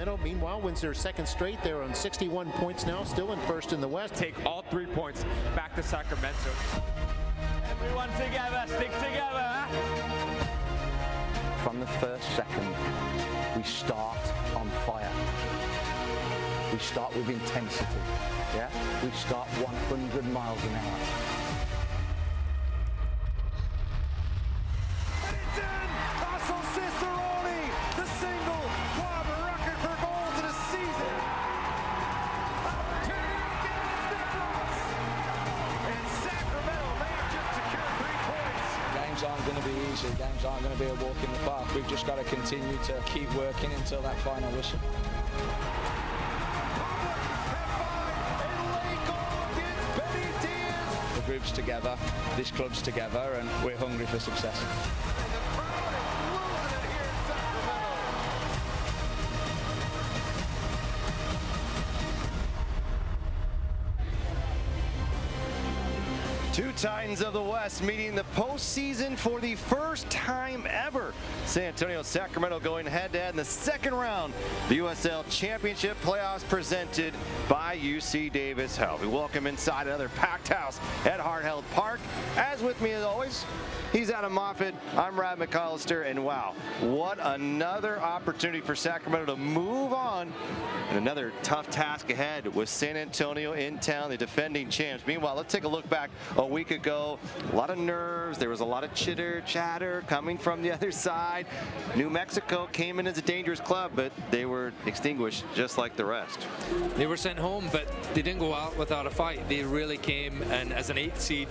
Sacramento, meanwhile, wins their second straight. They're on 61 points now, still in first in the West. Take all 3 points back to Sacramento. Everyone together, stick together. From the first second, we start on fire. We start with intensity, yeah? We start 100 miles an hour. And it's in! Russell Cicerone, the single club record for goals in a season. Opportunity against Nicholas. And Sacramento may have just secured 3 points. Games aren't going to be easy. Games aren't going to be a walk in the park. We've just got to continue to keep working until that final whistle. The group's together, this club's together, and we're hungry for success. Two Titans of the West meeting the postseason for the first time ever. San Antonio, Sacramento going head-to-head in the second round. The USL Championship playoffs presented by UC Davis Health. We welcome inside another packed house at Hart Health Park. As with me as always, he's Adam Moffitt. I'm Brad McAllister, and wow, what another opportunity for Sacramento to move on. And another tough task ahead with San Antonio in town, the defending champs. Meanwhile, let's take a look back a week ago. A lot of nerves. There was a lot of chitter, chatter coming from the other side. New Mexico came in as a dangerous club, but they were extinguished just like the rest. They were sent home, but they didn't go out without a fight. They really came, and as an 8th seed,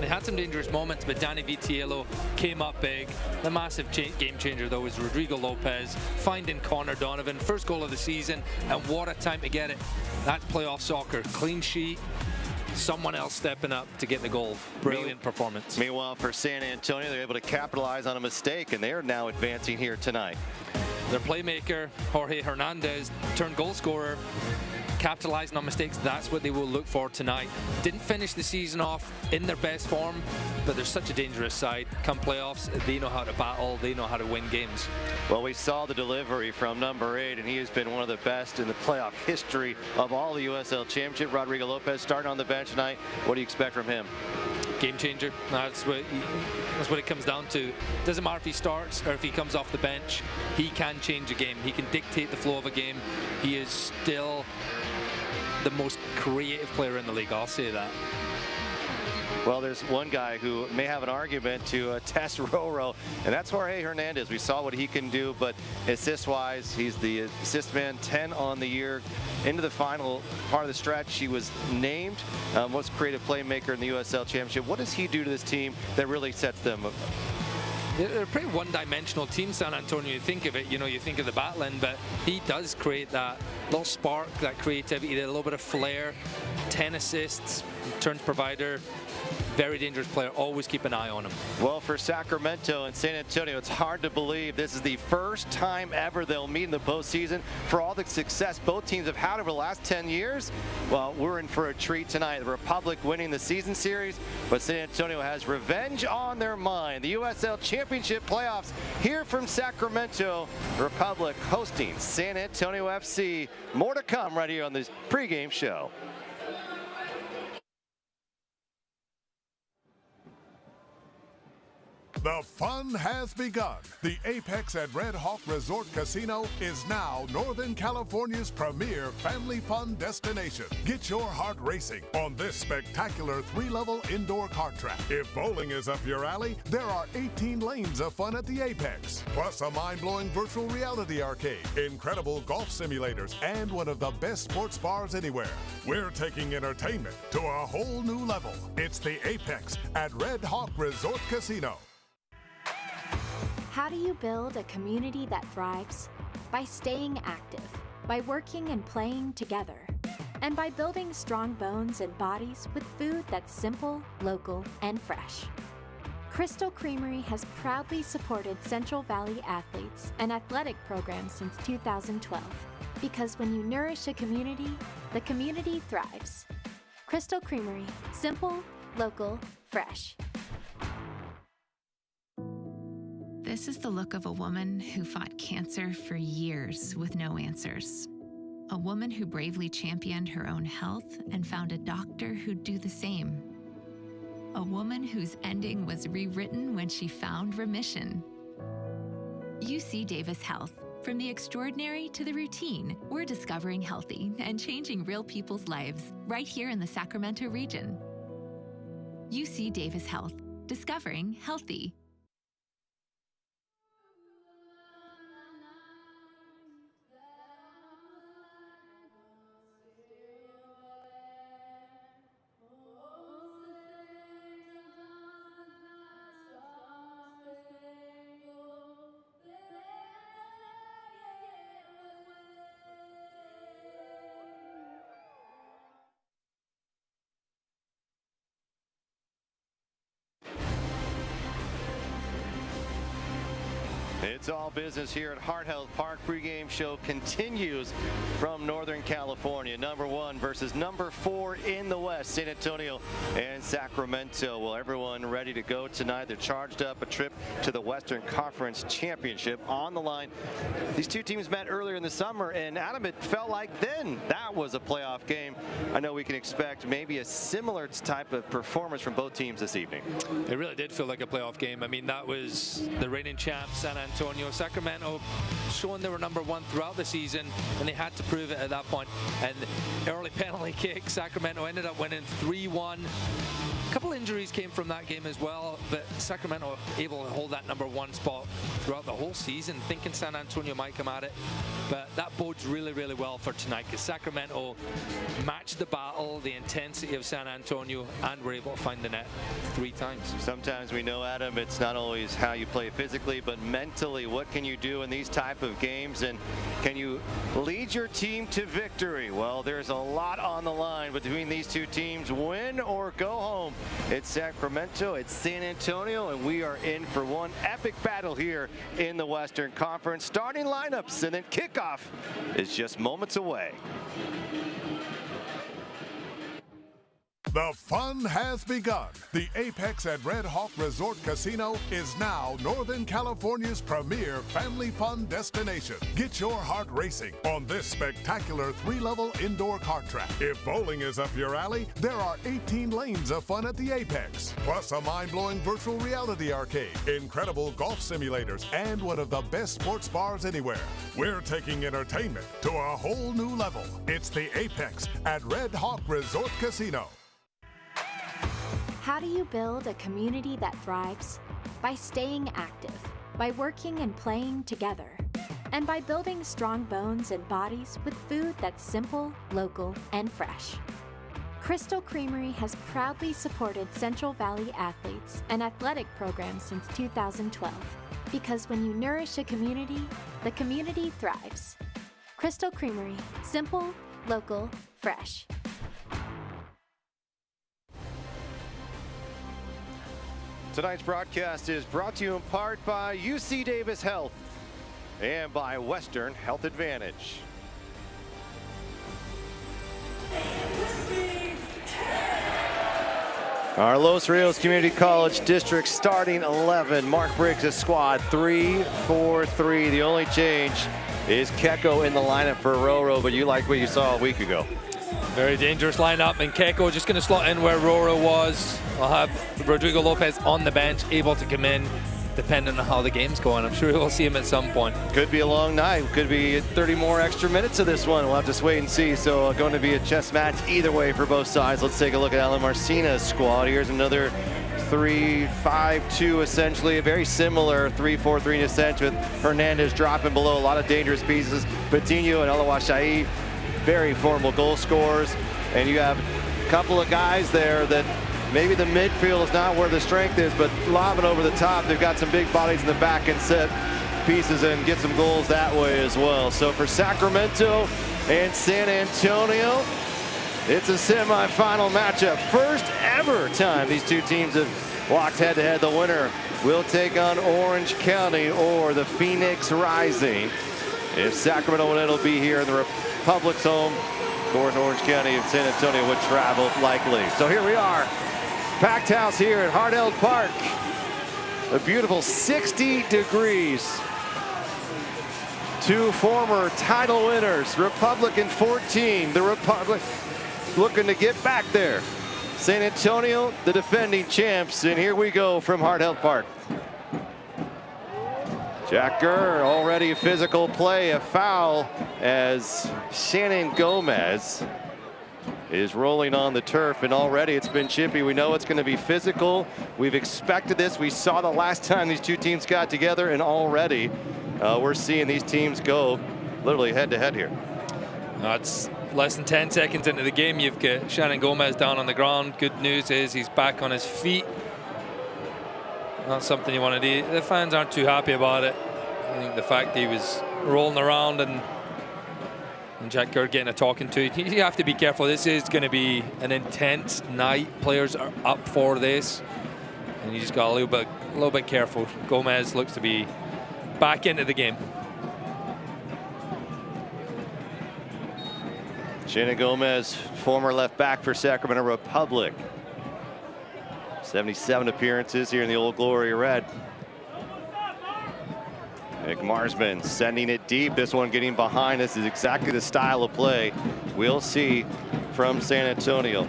they had some dangerous moments, but Danny Vitiello came up big. The massive game changer, though, was Rodrigo Lopez finding Connor Donovan. First goal of the season, and what a time to get it. That's playoff soccer. Clean sheet. Someone else stepping up to get the goal. Brilliant performance. Meanwhile, for San Antonio, they're able to capitalize on a mistake, and they are now advancing here tonight. Their playmaker, Jorge Hernandez, turned goal scorer, capitalizing on mistakes. That's what they will look for tonight. Didn't finish the season off in their best form, but they're such a dangerous side. Come playoffs, they know how to battle, they know how to win games. Well, we saw the delivery from number 8, and he has been one of the best in the playoff history of all the USL Championship. Rodrigo Lopez starting on the bench tonight. What do you expect from him? Game changer. That's what it comes down to. Doesn't matter if he starts or if he comes off the bench. He can change a game. He can dictate the flow of a game. He is still the most creative player in the league. I'll say that. Well, there's one guy who may have an argument to test Roro, and that's Jorge Hernandez. We saw what he can do, but assist-wise, he's the assist man, 10 on the year. Into the final part of the stretch, he was named most creative playmaker in the USL Championship. What does he do to this team that really sets them up? They're a pretty one-dimensional team, San Antonio. You think of it, you know, you think of the battling, but he does create that little spark, that creativity, a little bit of flair. 10 assists, turns provider. Very dangerous player. Always keep an eye on him. Well, for Sacramento and San Antonio, it's hard to believe this is the first time ever they'll meet in the postseason. For all the success both teams have had over the last 10 years, well, we're in for a treat tonight. The Republic winning the season series, but San Antonio has revenge on their mind. The USL Championship playoffs here from Sacramento. Republic hosting San Antonio FC. More to come right here on this pregame show. The fun has begun. The Apex at Red Hawk Resort Casino is now Northern California's premier family fun destination. Get your heart racing on this spectacular 3-level indoor kart track. If bowling is up your alley, there are 18 lanes of fun at the Apex, plus a mind-blowing virtual reality arcade, incredible golf simulators, and one of the best sports bars anywhere. We're taking entertainment to a whole new level. It's the Apex at Red Hawk Resort Casino. How do you build a community that thrives? By staying active, by working and playing together, and by building strong bones and bodies with food that's simple, local, and fresh. Crystal Creamery has proudly supported Central Valley athletes and athletic programs since 2012. Because when you nourish a community, the community thrives. Crystal Creamery, simple, local, fresh. This is the look of a woman who fought cancer for years with no answers. A woman who bravely championed her own health and found a doctor who'd do the same. A woman whose ending was rewritten when she found remission. UC Davis Health. From the extraordinary to the routine, we're discovering healthy and changing real people's lives right here in the Sacramento region. UC Davis Health. Discovering healthy. It's all business here at Heart Health Park. Pregame show continues from Northern California. Number 1 versus number 4 in the West, San Antonio and Sacramento. Well, everyone ready to go tonight. They're charged up. A trip to the Western Conference Championship on the line. These two teams met earlier in the summer, and Adam, it felt like then that was a playoff game. I know we can expect maybe a similar type of performance from both teams this evening. It really did feel like a playoff game. I mean, that was the reigning champs, San Antonio. Sacramento showing they were number 1 throughout the season, and they had to prove it at that point. And early penalty kick, Sacramento ended up winning 3-1. A couple injuries came from that game as well, but Sacramento able to hold that number 1 spot throughout the whole season, thinking San Antonio might come at it. But that bodes really, really well for tonight, because Sacramento matched the battle, the intensity of San Antonio, and were able to find the net 3 times. Sometimes we know, Adam, it's not always how you play physically, but mentally, what can you do in these type of games, and can you lead your team to victory? Well, there's a lot on the line between these two teams. Win or go home. It's Sacramento, it's San Antonio, and we are in for one epic battle here in the Western Conference. Starting lineups and then kickoff is just moments away. The fun has begun. The Apex at Red Hawk Resort Casino is now Northern California's premier family fun destination. Get your heart racing on this spectacular 3-level indoor kart track. If bowling is up your alley, there are 18 lanes of fun at the Apex, plus a mind-blowing virtual reality arcade, incredible golf simulators, and one of the best sports bars anywhere. We're taking entertainment to a whole new level. It's the Apex at Red Hawk Resort Casino. How do you build a community that thrives? By staying active, by working and playing together, and by building strong bones and bodies with food that's simple, local, and fresh. Crystal Creamery has proudly supported Central Valley athletes and athletic programs since 2012. Because when you nourish a community, the community thrives. Crystal Creamery, simple, local, fresh. Tonight's broadcast is brought to you in part by UC Davis Health and by Western Health Advantage. Our Los Rios Community College District starting 11. Mark Briggs' squad 3-4-3. The only change is Keko in the lineup for Roro, but you like what you saw a week ago. Very dangerous lineup, and Keko just going to slot in where Roro was. I'll have Rodrigo Lopez on the bench, able to come in, depending on how the game's going. I'm sure we'll see him at some point. Could be a long night. Could be 30 more extra minutes of this one. We'll have to wait and see. So going to be a chess match either way for both sides. Let's take a look at Alan Marcina's squad. Here's another 3-5-2, essentially. A very similar 3-4-3 in a sense, with Hernandez dropping below. A lot of dangerous pieces. Patino and Alawashai, very formidable goal scorers. And you have a couple of guys there that maybe the midfield is not where the strength is, but lobbing over the top. They've got some big bodies in the back and set pieces and get some goals that way as well. So for Sacramento and San Antonio, it's a semifinal matchup. First ever time these two teams have walked head-to-head. The winner will take on Orange County or the Phoenix Rising. If Sacramento wins, it'll be here in the Republic's home. Of course, Orange County and San Antonio would travel likely. So here we are. Packed house here at Heart Health Park. A beautiful 60 degrees. Two former title winners, Republic in 14. The Republic looking to get back there. San Antonio, the defending champs, and here we go from Hart Health Park. Jack Gurr, already physical play, a foul as Shannon Gomez is rolling on the turf, and already it's been chippy. We know it's going to be physical. We've expected this. We saw the last time these two teams got together, and already we're seeing these teams go literally head to head here. It's less than 10 seconds into the game. You've got Shannon Gomez down on the ground. Good news is he's back on his feet. Not something you want to do. The fans aren't too happy about it. I think the fact that he was rolling around and Jack Gurr getting a talking to, you have to be careful. This is going to be an intense night. Players are up for this, and you just got a little bit careful. Gomez looks to be back into the game. Shannon Gomez, former left back for Sacramento Republic. 77 appearances here in the Old Glory Red. Nick Marsman sending it deep. This one getting behind. This is exactly the style of play we'll see from San Antonio.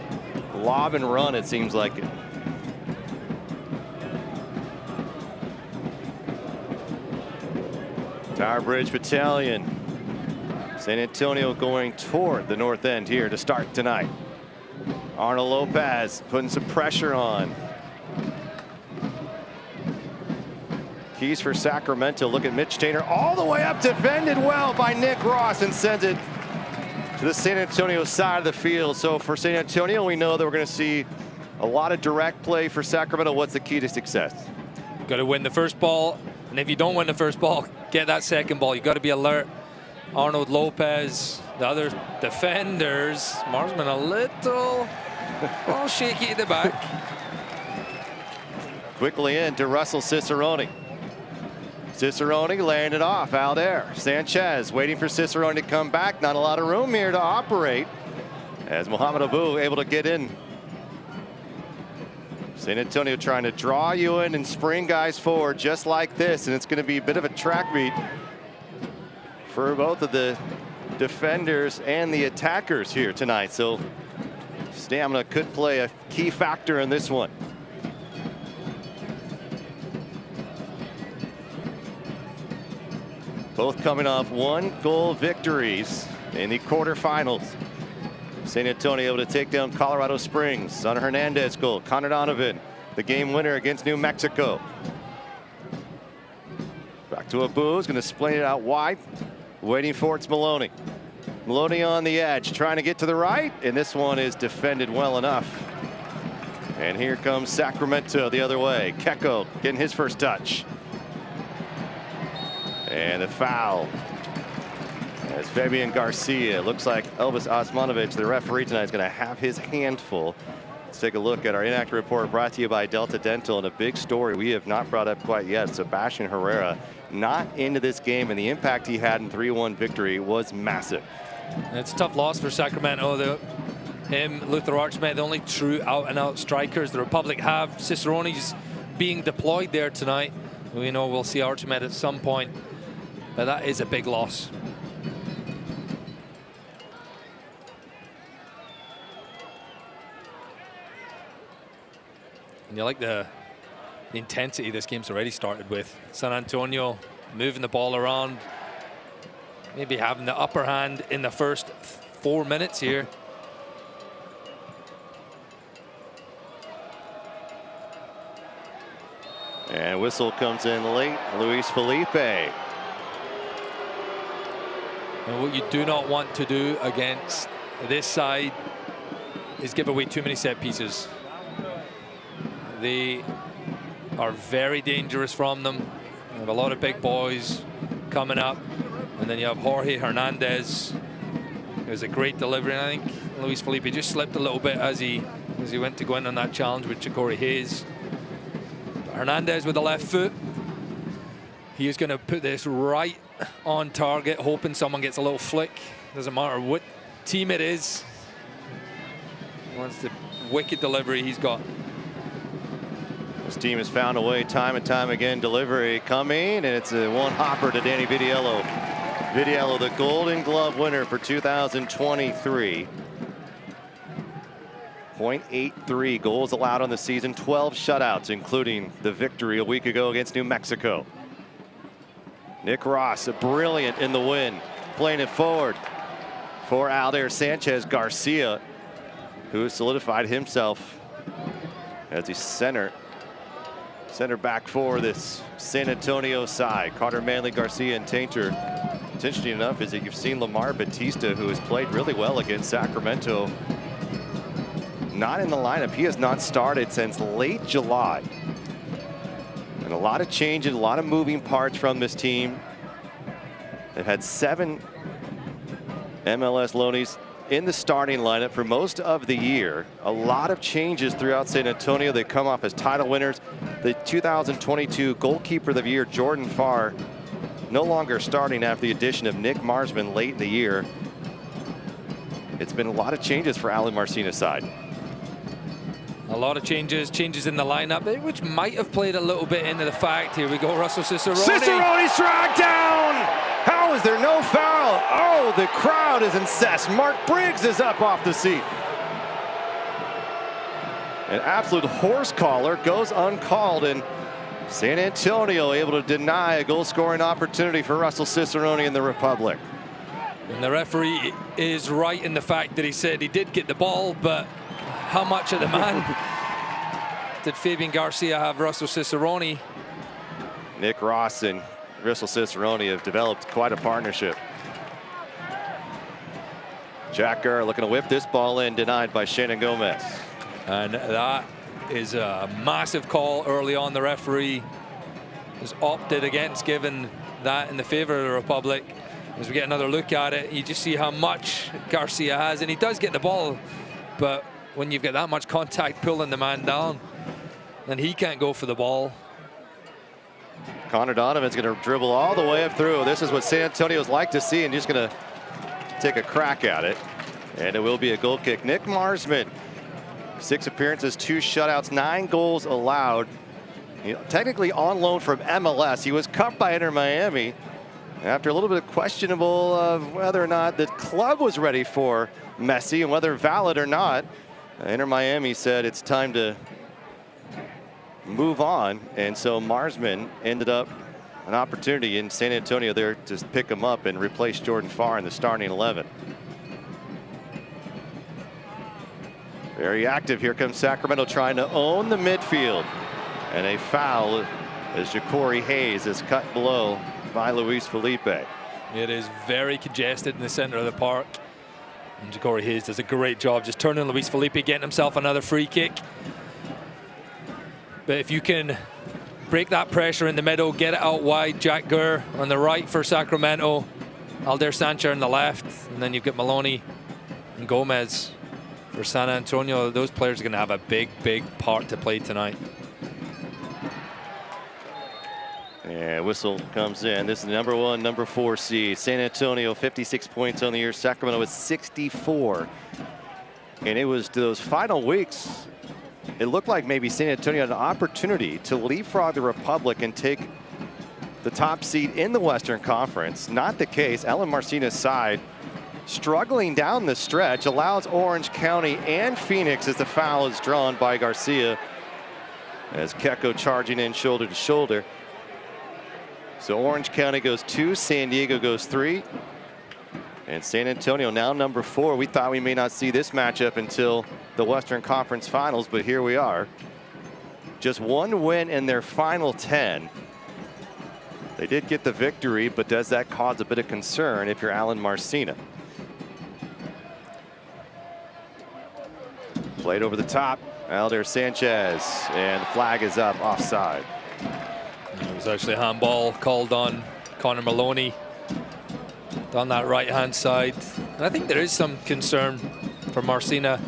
Lob and run, it seems like it. Tower Bridge Battalion. San Antonio going toward the north end here to start tonight. Arnold Lopez putting some pressure on. Keys for Sacramento. Look at Mitch Tainer all the way up, defended well by Nick Ross, and sends it to the San Antonio side of the field. So for San Antonio, we know that we're going to see a lot of direct play. For Sacramento, what's the key to success? You've got to win the first ball, and if you don't win the first ball, get that second ball. You've got to be alert. Arnold Lopez, the other defenders, Marsman a little shaky at the back. Quickly in to Russell Cicerone. Cicerone laying it off out there. Sanchez waiting for Cicerone to come back. Not a lot of room here to operate as Mohamed Abu able to get in. San Antonio trying to draw you in and spring guys forward just like this, and it's going to be a bit of a track meet for both of the defenders and the attackers here tonight. So stamina could play a key factor in this one. Both coming off 1-goal victories in the quarterfinals. San Antonio able to take down Colorado Springs. Son Hernandez goal. Connor Donovan, the game winner against New Mexico. Back to Abu, is going to splay it out wide. Waiting for it's Maloney. Maloney on the edge, trying to get to the right, and this one is defended well enough. And here comes Sacramento the other way. Keko getting his first touch. And a foul as Fabian Garcia. Looks like Elvis Osmanovic, the referee tonight, is going to have his hand full. Let's take a look at our inactive report brought to you by Delta Dental, and a big story we have not brought up quite yet. Sebastian Herrera not into this game, and the impact he had in 3-1 victory was massive. It's a tough loss for Sacramento. Him, Luther Archmet, the only true out-and-out strikers the Republic have. Cicerone's being deployed there tonight. We know we'll see Archmet at some point, but that is a big loss. And you like the intensity this game's already started with. San Antonio moving the ball around, maybe having the upper hand in the first 4 minutes here. And whistle comes in late. Luis Felipe. And what you do not want to do against this side is give away too many set pieces. They are very dangerous from them. You have a lot of big boys coming up, and then you have Jorge Hernandez. It was a great delivery, and I think Luis Felipe just slipped a little bit as he went to go in on that challenge with Ja'Cory Hayes. But Hernandez with the left foot. He is going to put this right on target, hoping someone gets a little flick. Doesn't matter what team it is. He wants the wicked delivery he's got. This team has found a way time and time again. Delivery coming, and it's a one hopper to Danny Vitiello. Vitiello, the Golden Glove winner for 2023. 0.83 goals allowed on the season, 12 shutouts, including the victory a week ago against New Mexico. Nick Ross, brilliant in the win, playing it forward for Aldair Sanchez Garcia, who has solidified himself as the center back for this San Antonio side. Carter Manley, Garcia, and Tainter. What's interesting enough is that you've seen Lamar Batista, who has played really well against Sacramento, not in the lineup. He has not started since late July. And a lot of changes, a lot of moving parts from this team. They've had 7 MLS loanies in the starting lineup for most of the year. A lot of changes throughout San Antonio. They come off as title winners. The 2022 goalkeeper of the year, Jordan Farr, no longer starting after the addition of Nick Marsman late in the year. It's been a lot of changes for Alan Marcina's side. A lot of changes in the lineup, which might have played a little bit into the fact. Here we go, Russell Cicerone. Cicerone's dragged down! How is there no foul? Oh, the crowd is incensed. Mark Briggs is up off the seat. An absolute horse collar goes uncalled, and San Antonio able to deny a goal-scoring opportunity for Russell Cicerone in the Republic. And the referee is right in the fact that he said he did get the ball, but how much of the man did Fabian Garcia have Russell Cicerone? Nick Ross and Russell Cicerone have developed quite a partnership. Jack Gurr looking to whip this ball in, denied by Shannon Gomez. And that is a massive call early on. The referee has opted against giving that in the favor of the Republic. As we get another look at it, you just see how much Garcia has, and he does get the ball, but when you've got that much contact pulling the man down, then he can't go for the ball. Connor Donovan's going to dribble all the way up through. This is what San Antonio's like to see, and just going to take a crack at it. And it will be a goal kick. Nick Marsman, 6 appearances, 2 shutouts, 9 goals allowed. Technically on loan from MLS. He was cut by Inter Miami after a little bit of questionable of whether or not the club was ready for Messi and whether valid or not. Inter Miami said it's time to move on, and so Marsman ended up an opportunity in San Antonio there to pick him up and replace Jordan Farr in the starting 11. Very active. Here comes Sacramento trying to own the midfield, and a foul as Ja'Cory Hayes is cut below by Luis Felipe. It is very congested in the center of the park. And Ja'Cory Hayes does a great job just turning Luis Felipe, getting himself another free kick. But if you can break that pressure in the middle, get it out wide, Jack Gurr on the right for Sacramento, Aldair Sanchez on the left, and then you've got Maloney and Gomez for San Antonio. Those players are going to have a big, big part to play tonight. And whistle comes in. This is the number 1, number 4 seed. San Antonio, 56 points on the year. Sacramento with 64. And it was those final weeks, it looked like maybe San Antonio had an opportunity to leapfrog the Republic and take the top seed in the Western Conference. Not the case. Alan Marcina's side struggling down the stretch, allows Orange County and Phoenix as the foul is drawn by Garcia, as Keko charging in shoulder to shoulder. So Orange County goes 2, San Diego goes 3, and San Antonio now number 4. We thought we may not see this matchup until the Western Conference Finals, but here we are. Just 1 win in their final 10. They did get the victory, but does that cause a bit of concern if you're Alan Marcina? Played over the top, Aldair Sanchez, and the flag is up, offside. It was actually a handball called on Connor Maloney down that right-hand side. And I think there is some concern for Marcina.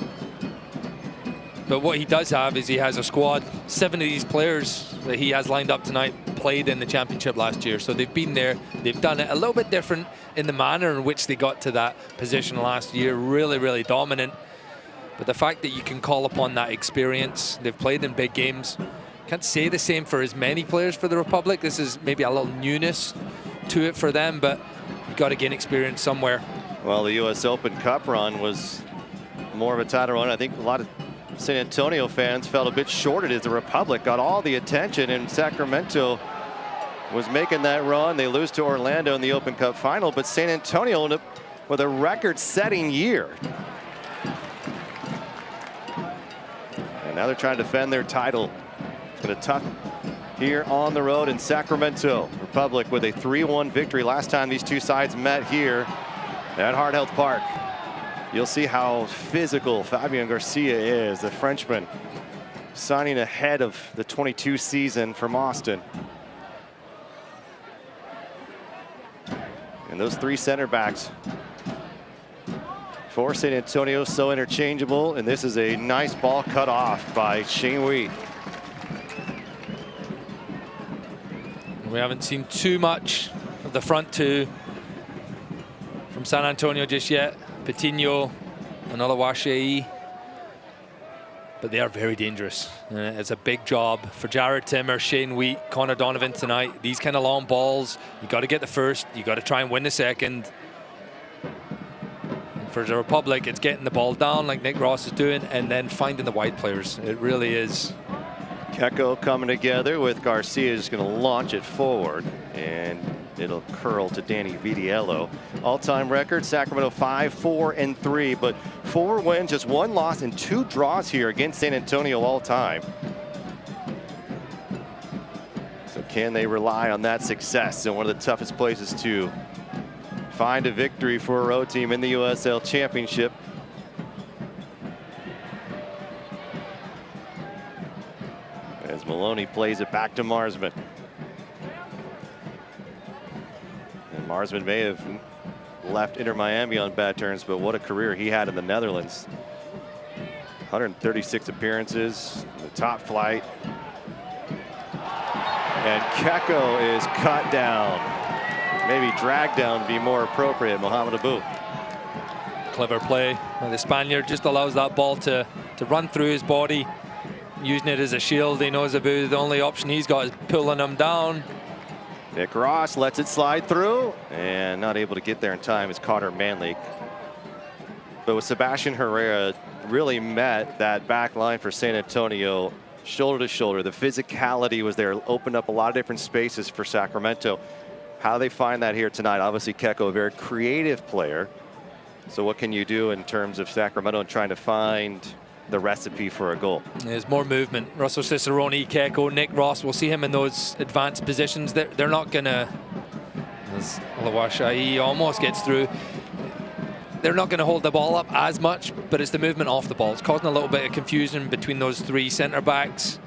But what he does have is he has a squad. 7 of these players that he has lined up tonight played in the championship last year. So they've been there. They've done it a little bit different in the manner in which they got to that position last year. Really, really dominant. But the fact that you can call upon that experience, they've played in big games, Can't say the same for as many players for the Republic. This is maybe a little newness to it for them, but you've got to gain experience somewhere. Well, the U.S. Open Cup run was more of a title run. I think a lot of San Antonio fans felt a bit shorted as the Republic got all the attention, and Sacramento was making that run. They lose to Orlando in the Open Cup final, but San Antonio ended up with a record-setting year. And now they're trying to defend their title. It's been a tough here on the road in Sacramento. Republic with a 3-1 victory last time these two sides met here at Hard Health Park. You'll see how physical Fabian Garcia is, the Frenchman, signing ahead of the 22 season from Austin. And those three center backs for San Antonio, so interchangeable. And this is a nice ball cut off by Shane Wheat. We haven't seen too much of the front two from San Antonio just yet. Patino and Oluwaseyi. But they are very dangerous. It's a big job for Jared Timmer, Shane Wheat, Connor Donovan tonight. These kind of long balls, you got to get the first, you got to try and win the second. And for the Republic, it's getting the ball down like Nick Ross is doing and then finding the wide players. It really is. Keko coming together with Garcia, just going to launch it forward, and it'll curl to Danny Vitiello. All-time record, Sacramento 5-4-3, but 4 wins, just 1 loss and 2 draws here against San Antonio all time. So can they rely on that success in one of the toughest places to find a victory for a road team in the USL Championship? As Maloney plays it back to Marsman. And Marsman may have left Inter Miami on bad terms, but what a career he had in the Netherlands. 136 appearances, the top flight. And Keko is cut down. Maybe dragged down would be more appropriate, Mohamed Abou. Clever play by the Spaniard, just allows that ball to run through his body. Using it as a shield. He knows about the only option he's got is pulling him down. Nick Ross lets it slide through and not able to get there in time is Carter Manley. But with Sebastian Herrera really met that back line for San Antonio shoulder to shoulder. The physicality was there, opened up a lot of different spaces for Sacramento. How they find that here tonight? Obviously Keko, a very creative player. So what can you do in terms of Sacramento and trying to find the recipe for a goal? There's more movement. Russell Cicerone, Keko, Nick Ross, we'll see him in those advanced positions. They're not gonna, as Oluwaseyi almost gets through, they're not gonna hold the ball up as much, but it's the movement off the ball. It's causing a little bit of confusion between those 3 center backs.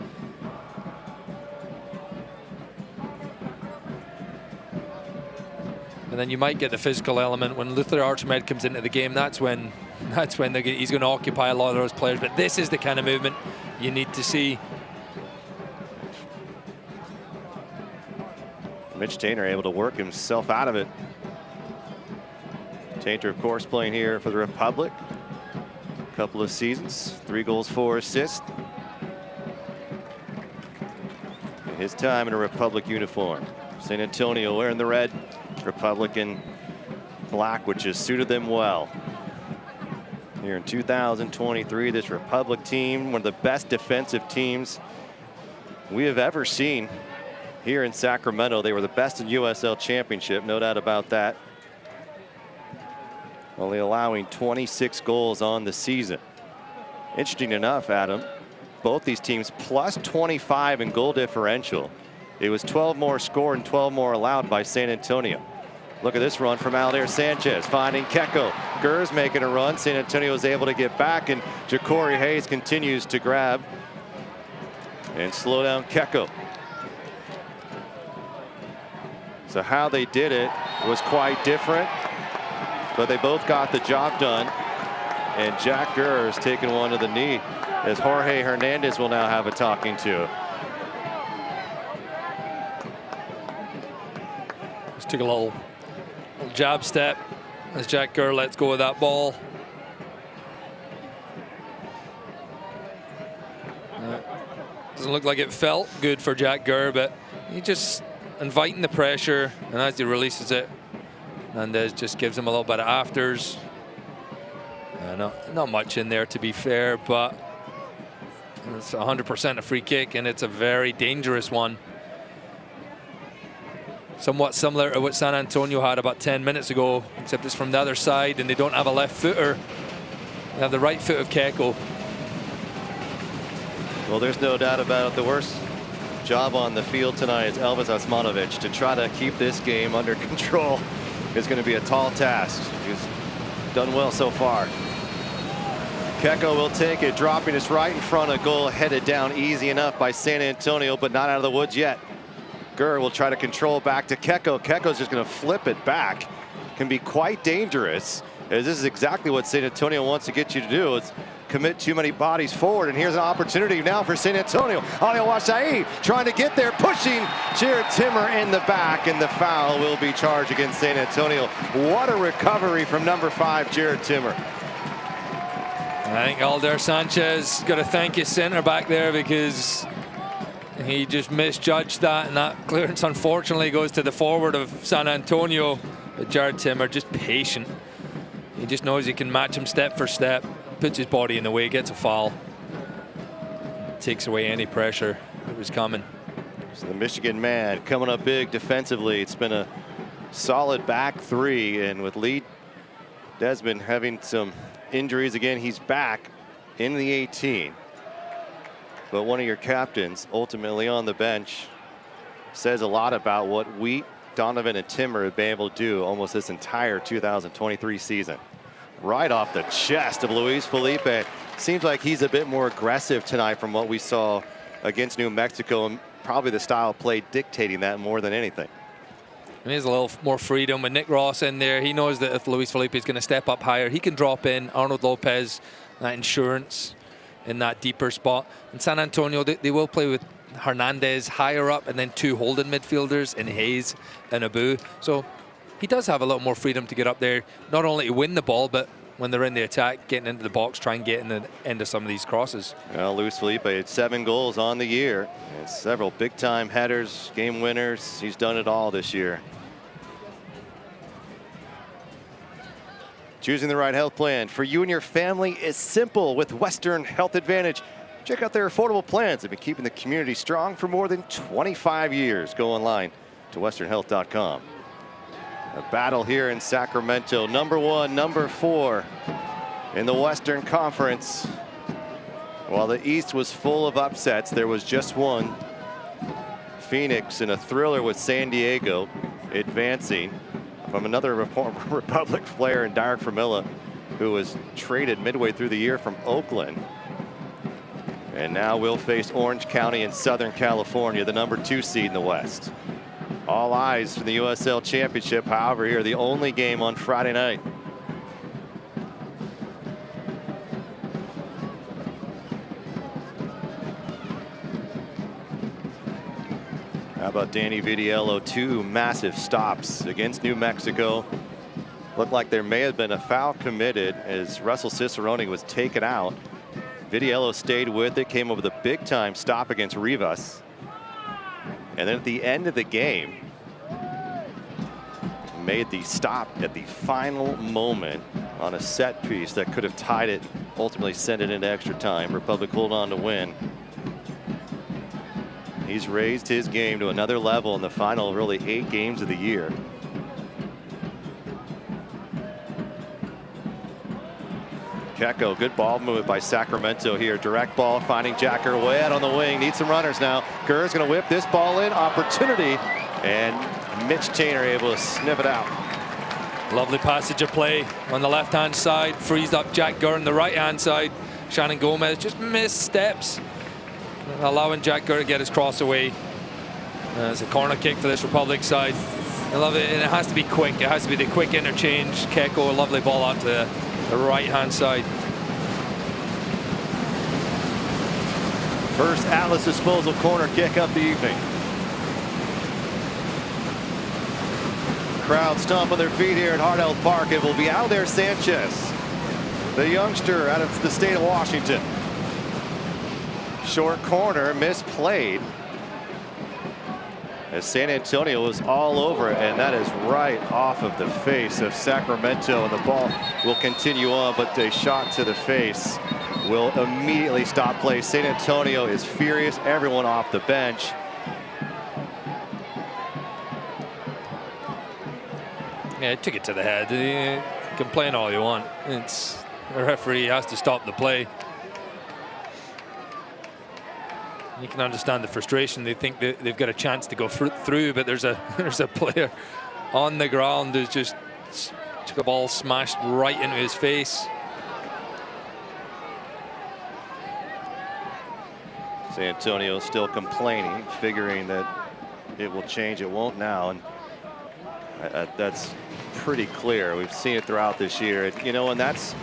And then you might get the physical element when Luther Archimed comes into the game. That's when he's going to occupy a lot of those players. But this is the kind of movement you need to see. Mitch Tainter able to work himself out of it. Tainter, of course, playing here for the Republic. A couple of seasons, 3 goals, 4 assists. His time in a Republic uniform. San Antonio wearing the red, Republic in black, which has suited them well. Here in 2023, this Republic team, one of the best defensive teams we have ever seen here in Sacramento. They were the best in USL Championship, no doubt about that. Only allowing 26 goals on the season. Interesting enough, Adam, both these teams plus 25 in goal differential. It was 12 more scored and 12 more allowed by San Antonio. Look at this run from Aldair Sanchez, finding Keko. Gers making a run. San Antonio is able to get back, and Ja'Cory Hayes continues to grab and slow down Keko. So how they did it was quite different, but they both got the job done. And Jack Gers taking one to the knee, as Jorge Hernandez will now have a talking to. Just took a little jab step as Jack Gers lets go of that ball. Doesn't look like it felt good for Jack Gurr, but he just inviting the pressure, and as he releases it, Hernandez just gives him a little bit of afters. Not much in there, to be fair, but it's 100% a free kick, and it's a very dangerous one. Somewhat similar to what San Antonio had about 10 minutes ago, except it's from the other side, and they don't have a left footer. They have the right foot of Keko. Well, there's no doubt about it. The worst job on the field tonight is Elvis Osmanovic. To try to keep this game under control is going to be a tall task. He's done well so far. Keko will take it, dropping us right in front of goal, headed down easy enough by San Antonio, but not out of the woods yet. Gurr will try to control back to Keko. Keko's just going to flip it back. Can be quite dangerous, as this is exactly what San Antonio wants to get you to do. It's commit too many bodies forward, and here's an opportunity now for San Antonio. Alio Wasai trying to get there, pushing Jared Timmer in the back, and the foul will be charged against San Antonio. What a recovery from number 5, Jared Timmer. I think Alder Sanchez got to thank his center back there, because he just misjudged that, and that clearance unfortunately goes to the forward of San Antonio. But Jared Timmer just patient. He just knows he can match him step for step, puts his body in the way, gets a foul, takes away any pressure that was coming. So the Michigan man coming up big defensively. It's been a solid back three, and with Lee Desmond having some injuries again, he's back in the 18. But one of your captains ultimately on the bench says a lot about what Wheat, Donovan, and Timmer have been able to do almost this entire 2023 season. Right off the chest of Luis Felipe. Seems like he's a bit more aggressive tonight from what we saw against New Mexico, and probably the style of play dictating that more than anything. And there's a little more freedom with Nick Ross in there. He knows that if Luis Felipe is going to step up higher, he can drop in. Arnold Lopez, that insurance in that deeper spot. In San Antonio, they will play with Hernandez higher up, and then 2 holding midfielders in Hayes and Abu. So he does have a little more freedom to get up there, not only to win the ball, but when they're in the attack, getting into the box, try and get in the end of some of these crosses. Well, Luis Felipe had 7 goals on the year, and several big-time headers, game winners. He's done it all this year. Choosing the right health plan for you and your family is simple with Western Health Advantage. Check out their affordable plans. They've been keeping the community strong for more than 25 years. Go online to westernhealth.com. A battle here in Sacramento. Number 1, number 4 in the Western Conference. While the East was full of upsets, there was just one. Phoenix in a thriller with San Diego advancing from another Republic player in Derek Vermilla, who was traded midway through the year from Oakland. And now we'll face Orange County in Southern California, the number 2 seed in the West. All eyes for the USL Championship, however, here the only game on Friday night. How about Danny Vidiello? 2 massive stops against New Mexico. Looked like there may have been a foul committed as Russell Cicerone was taken out. Vidiello stayed with it, came over the big time stop against Rivas. And then at the end of the game, made the stop at the final moment on a set piece that could have tied it, ultimately sent it into extra time. Republic hold on to win. He's raised his game to another level in the final, really 8 games of the year. Keko, good ball movement by Sacramento here. Direct ball finding Jack Gurr way out on the wing. Needs some runners now. Gurr's going to whip this ball in. Opportunity. And Mitch Tainer able to snip it out. Lovely passage of play on the left-hand side. Frees up Jack Gurr on the right-hand side. Shannon Gomez just missteps, allowing Jack Gurr to get his cross away. It's a corner kick for this Republic side. I love it, and it has to be quick. It has to be the quick interchange. Keko, a lovely ball out to the right-hand side. First Atlas disposal corner kick of the evening. Crowd stomp on their feet here at Hart Health Park. It will be Alder Sanchez, the youngster out of the state of Washington. Short corner, misplayed. As San Antonio was all over it, and that is right off of the face of Sacramento. And the ball will continue on, but a shot to the face will immediately stop play. San Antonio is furious. Everyone off the bench. Yeah, it took it to the head. You can complain all you want. It's the referee has to stop the play. You can understand the frustration. They think that they've got a chance to go through, but there's a player on the ground who's just took a ball smashed right into his face. San Antonio still complaining, figuring that it will change. It won't now, and that's pretty clear. We've seen it throughout this year. You know, and that's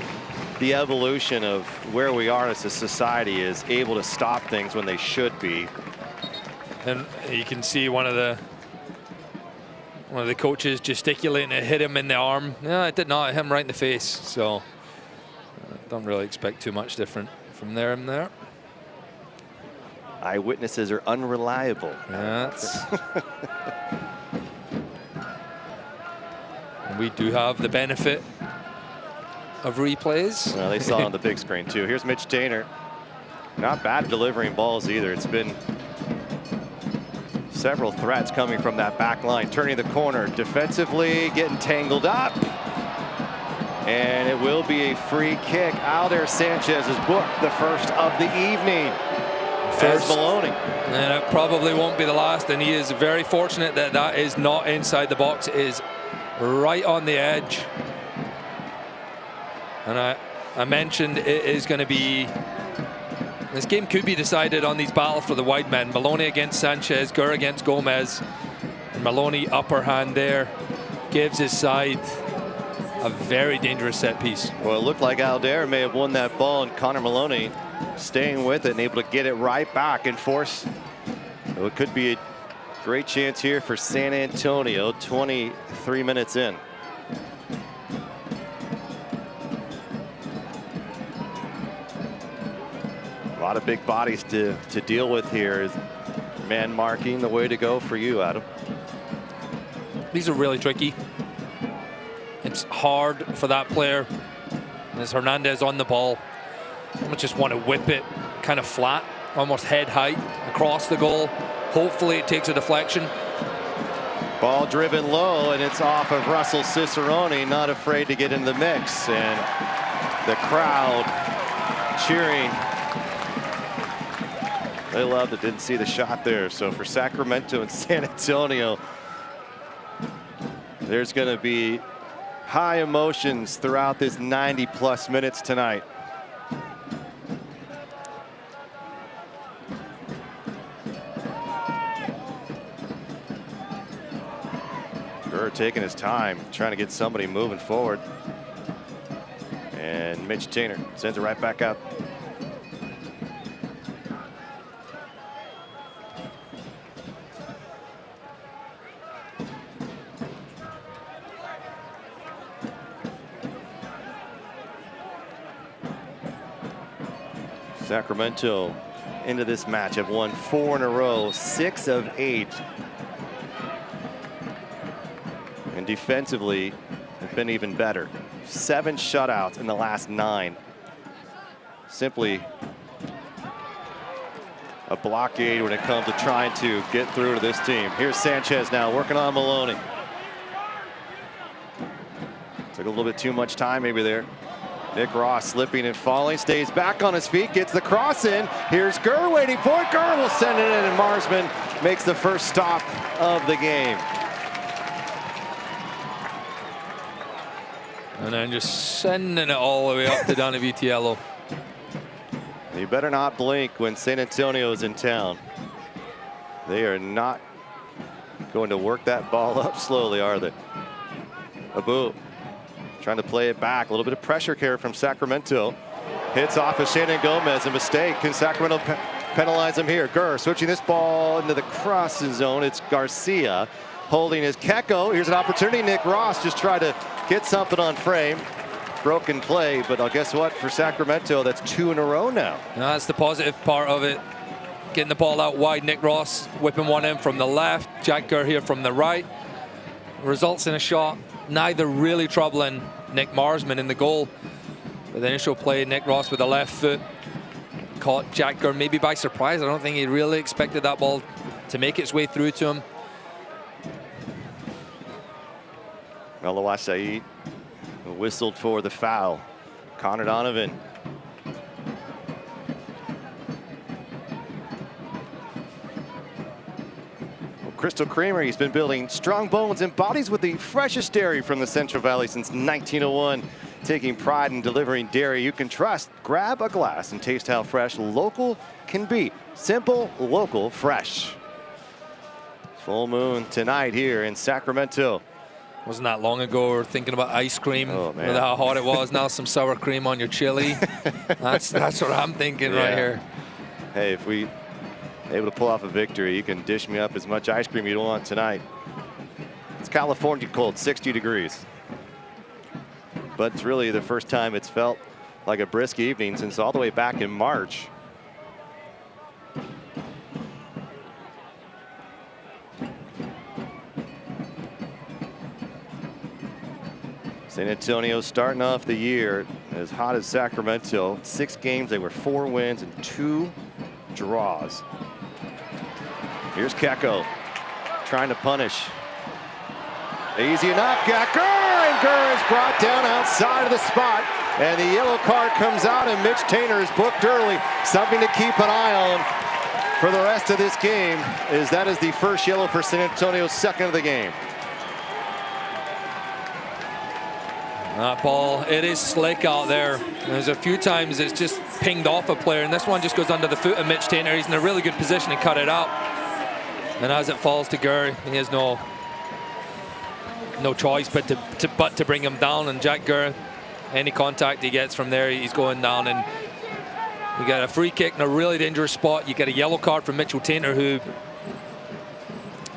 the evolution of where we are as a society, is able to stop things when they should be. And you can see one of the coaches gesticulating to hit him in the arm. No, it did not hit him right in the face. So don't really expect too much different from there and there. Eyewitnesses are unreliable. That's we do have the benefit of replays. Well, they saw it on the big screen too. Here's Mitch Tainer. Not bad at delivering balls either. It's been several threats coming from that back line. Turning the corner defensively, getting tangled up. And it will be a free kick. Alder Sanchez has booked the first of the evening. As Maloney. And it probably won't be the last. And he is very fortunate that that is not inside the box. It is right on the edge. And I mentioned it is going to be, this game could be decided on these battles for the wide men. Maloney against Sanchez, Gurr against Gomez. And Maloney upper hand there, gives his side a very dangerous set piece. Well, it looked like Alder may have won that ball, and Connor Maloney staying with it and able to get it right back and force. It could be a great chance here for San Antonio, 23 minutes in. A lot of big bodies to deal with here. Is man marking the way to go for you, Adam? These are really tricky. It's hard for that player. There's Hernandez on the ball. I just want to whip it kind of flat, almost head height across the goal. Hopefully it takes a deflection. Ball driven low, and it's off of Russell Cicerone, not afraid to get in the mix. And the crowd cheering. They loved it, didn't see the shot there. So for Sacramento and San Antonio, there's going to be high emotions throughout this 90+ minutes tonight. Gurr taking his time, trying to get somebody moving forward. And Mitch Tainer sends it right back out. Sacramento into this match have won 4 in a row, 6 of 8. And defensively have been even better. 7 shutouts in the last 9. Simply a blockade when it comes to trying to get through to this team. Here's Sanchez now working on Maloney. Took a little bit too much time maybe there. Nick Ross slipping and falling, stays back on his feet, gets the cross in. Here's Gurr waiting for it. Gurr will send it in, and Marsman makes the first stop of the game. And then just sending it all the way up to Danny Vitiello. You better not blink when San Antonio is in town. They are not going to work that ball up slowly, are they? Abu trying to play it back. A little bit of pressure here from Sacramento. Hits off of Shannon Gomez. A mistake. Can Sacramento penalize him here? Gurr switching this ball into the crossing zone. It's Garcia holding his Keko. Here's an opportunity. Nick Ross just tried to get something on frame. Broken play, but guess what? For Sacramento, that's 2 in a row now. That's the positive part of it. getting the ball out wide. Nick Ross whipping one in from the left. Jack Gurr here from the right. Results in a shot, neither really troubling Nick Marsman in the goal. But the initial play, Nick Ross with the left foot caught Jack Gurr maybe by surprise. I don't think he really expected that ball to make its way through to him. Elawaj Saeed whistled for the foul. Connor Donovan. Crystal Creamery, he's been building strong bones and bodies with the freshest dairy from the Central Valley since 1901. Taking pride in delivering dairy you can trust. Grab a glass and taste how fresh local can be. Simple, local, fresh. Full moon tonight here in Sacramento. Wasn't that long ago we were thinking about ice cream, with how hot it was. Now some sour cream on your chili. That's what I'm thinking right here. Hey, if we able to pull off a victory, you can dish me up as much ice cream you want tonight. It's California cold, 60 degrees. But it's really the first time it's felt like a brisk evening since all the way back in March. San Antonio starting off the year as hot as Sacramento. 6 games, they were 4 wins and 2 draws. Here's Keko trying to punish. Easy enough, got Gurr, and Gurr is brought down outside of the spot. And the yellow card comes out, and Mitch Tainter is booked early. Something to keep an eye on for the rest of this game, is that is the first yellow for San Antonio, second of the game. That ball, it is slick out there. There's a few times it's just pinged off a player, and this one just goes under the foot of Mitch Tainter. He's in a really good position to cut it out. And as it falls to Gurr, he has no choice but to bring him down. And Jack Gurr, any contact he gets from there, he's going down. And you got a free kick in a really dangerous spot. You get a yellow card from Mitchell Tainter, who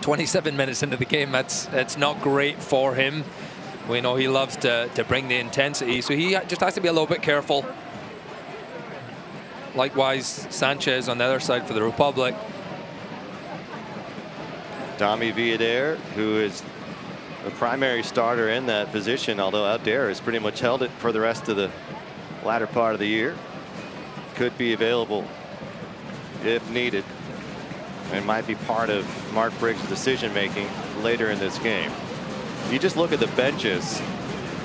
27 minutes into the game, that's not great for him. We know he loves to bring the intensity, so he just has to be a little bit careful. Likewise, Sanchez on the other side for the Republic. Dami Villader, who is the primary starter in that position, although Aldair has pretty much held it for the rest of the latter part of the year. Could be available if needed, and might be part of Mark Briggs' decision-making later in this game. You just look at the benches,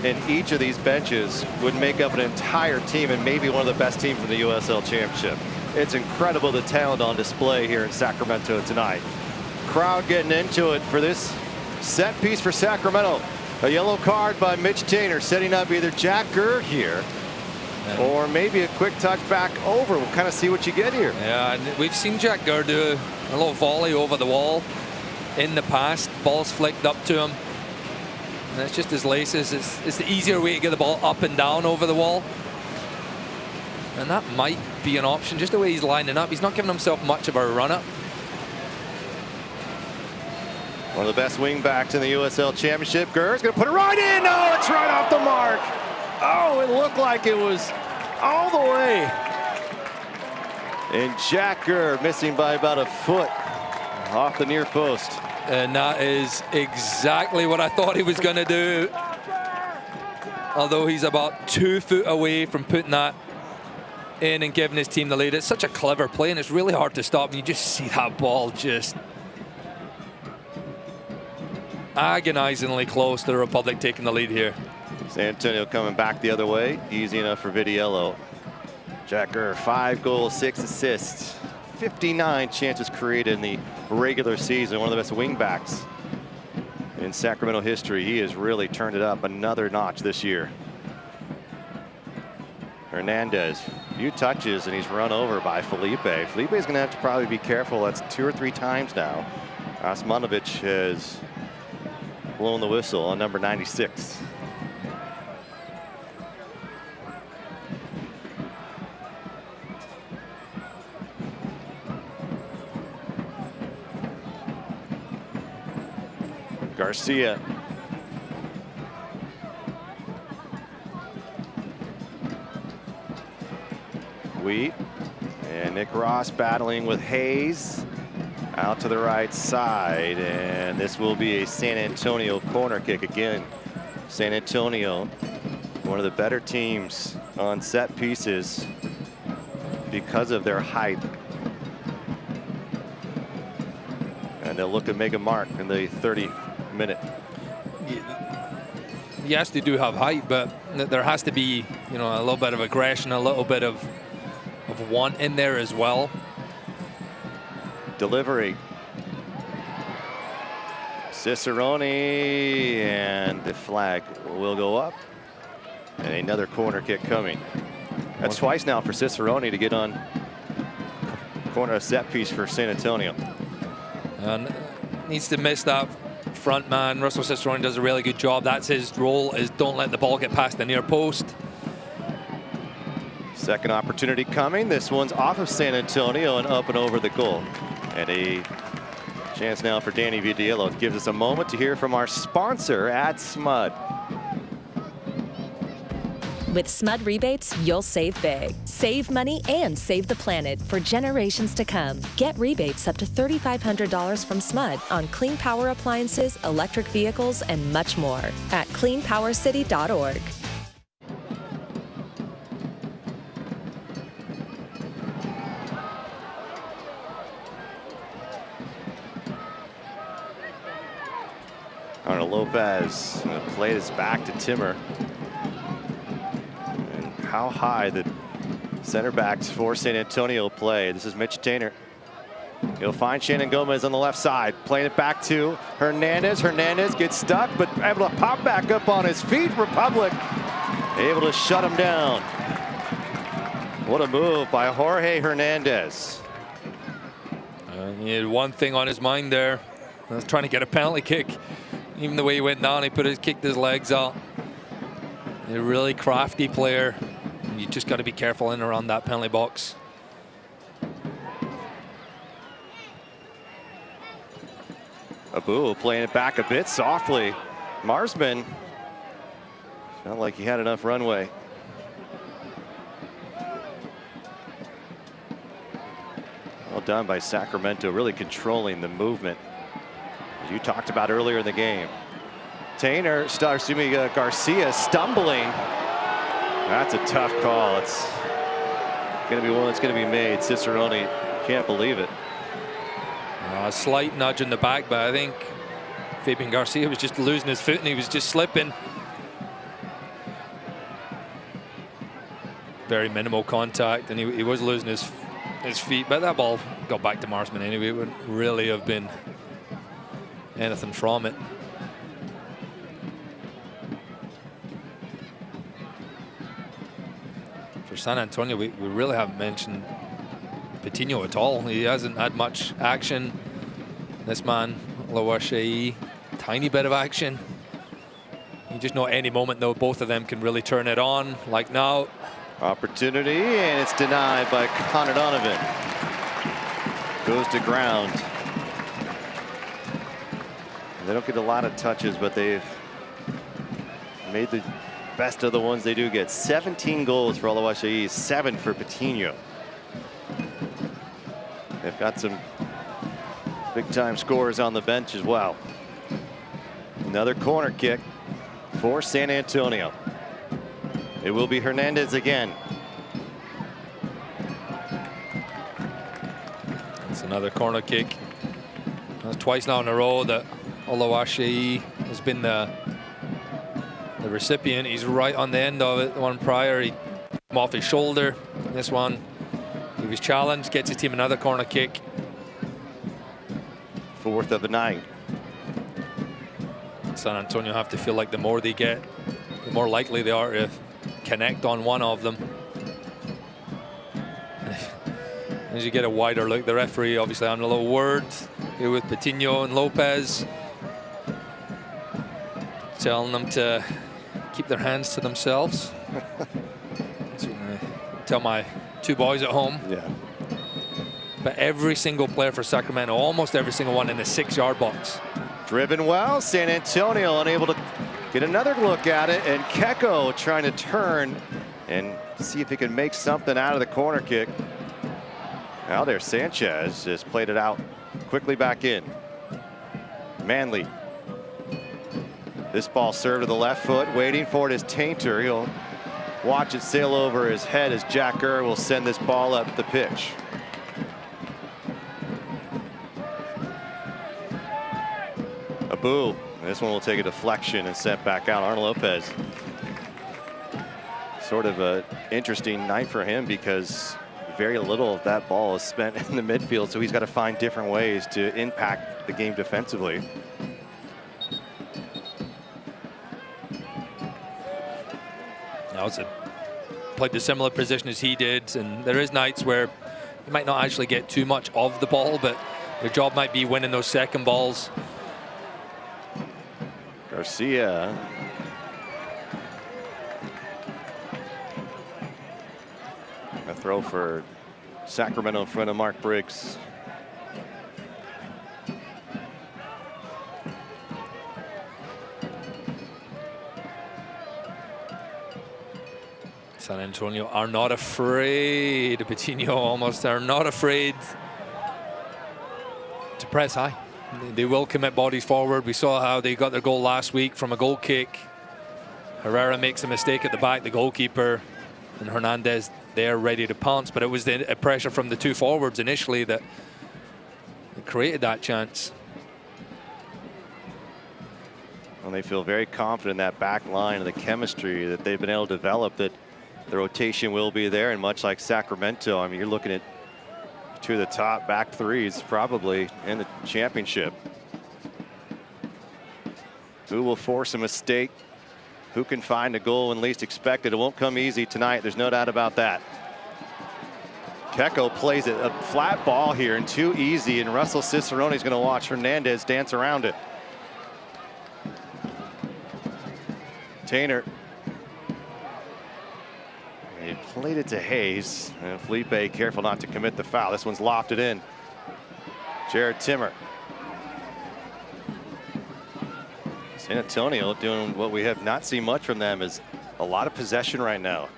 and each of these benches would make up an entire team and maybe one of the best teams in the USL Championship. It's incredible the talent on display here in Sacramento tonight. Crowd getting into it for this set piece for Sacramento. A yellow card by Mitch Tainter, setting up either Jack Gurr here or maybe a quick touch back over. We'll kind of see what you get here. Yeah, and we've seen Jack Gurr do a little volley over the wall in the past. Ball's flicked up to him. And that's just his laces. It's the easier way to get the ball up and down over the wall. And that might be an option, just the way he's lining up. He's not giving himself much of a run-up. One of the best wing backs in the USL Championship. Gurr's going to put it right in. Oh, it's right off the mark. Oh, it looked like it was all the way. And Jack Gurr missing by about a foot off the near post. And that is exactly what I thought he was going to do. Although he's about 2 foot away from putting that in and giving his team the lead. It's such a clever play, and it's really hard to stop. And you just see that ball just agonizingly close to the Republic taking the lead here. San Antonio coming back the other way. Easy enough for Vitiello. Jack Gurr, 5 goals, 6 assists. 59 chances created in the regular season. One of the best wing backs in Sacramento history. He has really turned it up another notch this year. Hernandez, few touches, and he's run over by Felipe. Felipe's going to have to probably be careful. That's 2 or 3 times now. Osmanovic has blown the whistle on number 96. Garcia. Wheat. And Nick Ross battling with Hayes out to the right side, and this will be a San Antonio corner kick again. San Antonio, one of the better teams on set pieces because of their height. And they'll look to make a mark in the 30-minute. Yes, they do have height, but there has to be, you know, a little bit of aggression, a little bit of want in there as well. Delivery. Cicerone, and the flag will go up. And another corner kick coming. That's twice now for Cicerone to get on corner set piece for San Antonio. And needs to miss that front man. Russell Cicerone does a really good job. That's his role, is don't let the ball get past the near post. Second opportunity coming. This one's off of San Antonio and up and over the goal. And a chance now for Danny Vitiello. It gives us a moment to hear from our sponsor at SMUD. With SMUD rebates, you'll save big. Save money and save the planet for generations to come. Get rebates up to $3,500 from SMUD on clean power appliances, electric vehicles, and much more at cleanpowercity.org. Lopez going to play this back to Timmer. And how high the center backs for San Antonio play. This is Mitch Tainer. He'll find Shannon Gomez on the left side, playing it back to Hernandez. Hernandez gets stuck, but able to pop back up on his feet. Republic able to shut him down. What a move by Jorge Hernandez. He had one thing on his mind there. I was trying to get a penalty kick. Even the way he went down, he kicked his legs out. A really crafty player. You just got to be careful in and around that penalty box. Abu playing it back a bit softly. Marsman felt like he had enough runway. Well done by Sacramento, really controlling the movement, as you talked about earlier in the game. Garcia stumbling. That's a tough call. It's going to be one that's going to be made. Cicerone can't believe it. A slight nudge in the back, but I think Fabian Garcia was just losing his foot and he was just slipping. Very minimal contact, and he was losing his feet, but that ball got back to Marsman anyway. It wouldn't really have been anything from it. For San Antonio, we really haven't mentioned Patino at all. He hasn't had much action. This man, Lawashe, tiny bit of action. You just know at any moment, though, both of them can really turn it on, like now. Opportunity, and it's denied by Connor Donovan. Goes to ground. They don't get a lot of touches, but they've made the best of the ones they do get. 17 goals for Oluwaseyi, 7 for Patino. They've got some big-time scorers on the bench as well. Another corner kick for San Antonio. It will be Hernandez again. It's another corner kick. That's twice now in a row that Oluwaseyi has been the recipient. He's right on the end of it. The one prior, he came off his shoulder. This one, he was challenged, gets his team another corner kick. 4th of the night. San Antonio have to feel like the more they get, the more likely they are to connect on one of them. As you get a wider look, the referee obviously having a little word here with Patino and Lopez, telling them to keep their hands to themselves. That's what I tell my 2 boys at home. Yeah. But every single player for Sacramento, almost every single one in the 6-yard box. Driven well, San Antonio unable to get another look at it, and Keko trying to turn and see if he can make something out of the corner kick. Alder Sanchez just played it out quickly back in. Manley. This ball served to the left foot, waiting for it is Tainter. He'll watch it sail over his head as Jack Gurr will send this ball up the pitch. Abu, this one will take a deflection and sent back out. Arnold Lopez. Sort of an interesting night for him because very little of that ball is spent in the midfield, so he's got to find different ways to impact the game defensively. Played the similar position as he did, and there is nights where you might not actually get too much of the ball, but your job might be winning those second balls. Garcia. A throw for Sacramento in front of Mark Briggs. San Antonio are not afraid. Coutinho almost are not afraid to press high. They will commit bodies forward. We saw how they got their goal last week from a goal kick. Herrera makes a mistake at the back, the goalkeeper, and Hernandez there ready to pounce. But it was the pressure from the two forwards initially that created that chance. And they feel very confident in that back line and the chemistry that they've been able to develop, that the rotation will be there. And much like Sacramento, I mean, you're looking at two of the top back threes probably in the championship. Who will force a mistake? Who can find a goal when least expected? It won't come easy tonight. There's no doubt about that. Keko plays it a flat ball here and too easy, and Russell Cicerone's going to watch Hernandez dance around it. Tainter. He played it to Hayes, and Felipe careful not to commit the foul. This one's lofted in. Jared Timmer. San Antonio doing what we have not seen much from them, is a lot of possession right now.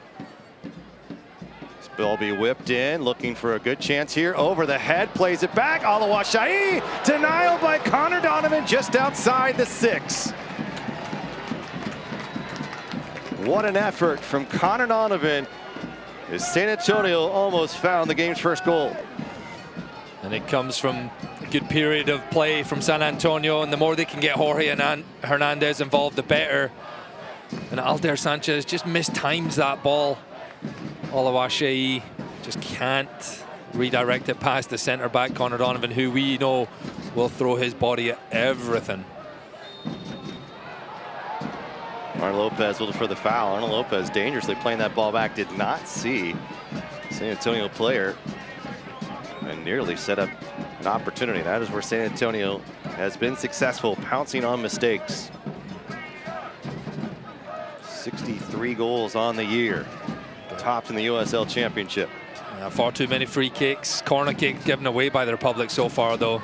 This ball be whipped in, looking for a good chance here. Over the head, plays it back. Alawashai, denial by Connor Donovan just outside the 6. What an effort from Connor Donovan, as San Antonio almost found the game's first goal. And it comes from a good period of play from San Antonio, and the more they can get Jorge and Hernandez involved, the better. And Alder Sanchez just mistimes that ball. Olawashei just can't redirect it past the centre back, Connor Donovan, who we know will throw his body at everything. Arnold Lopez looking for the foul. Arnold Lopez dangerously playing that ball back. Did not see San Antonio player and nearly set up an opportunity. That is where San Antonio has been successful, pouncing on mistakes. 63 goals on the year. Tops in the USL Championship. Far too many free kicks, corner kicks given away by the Republic so far, though.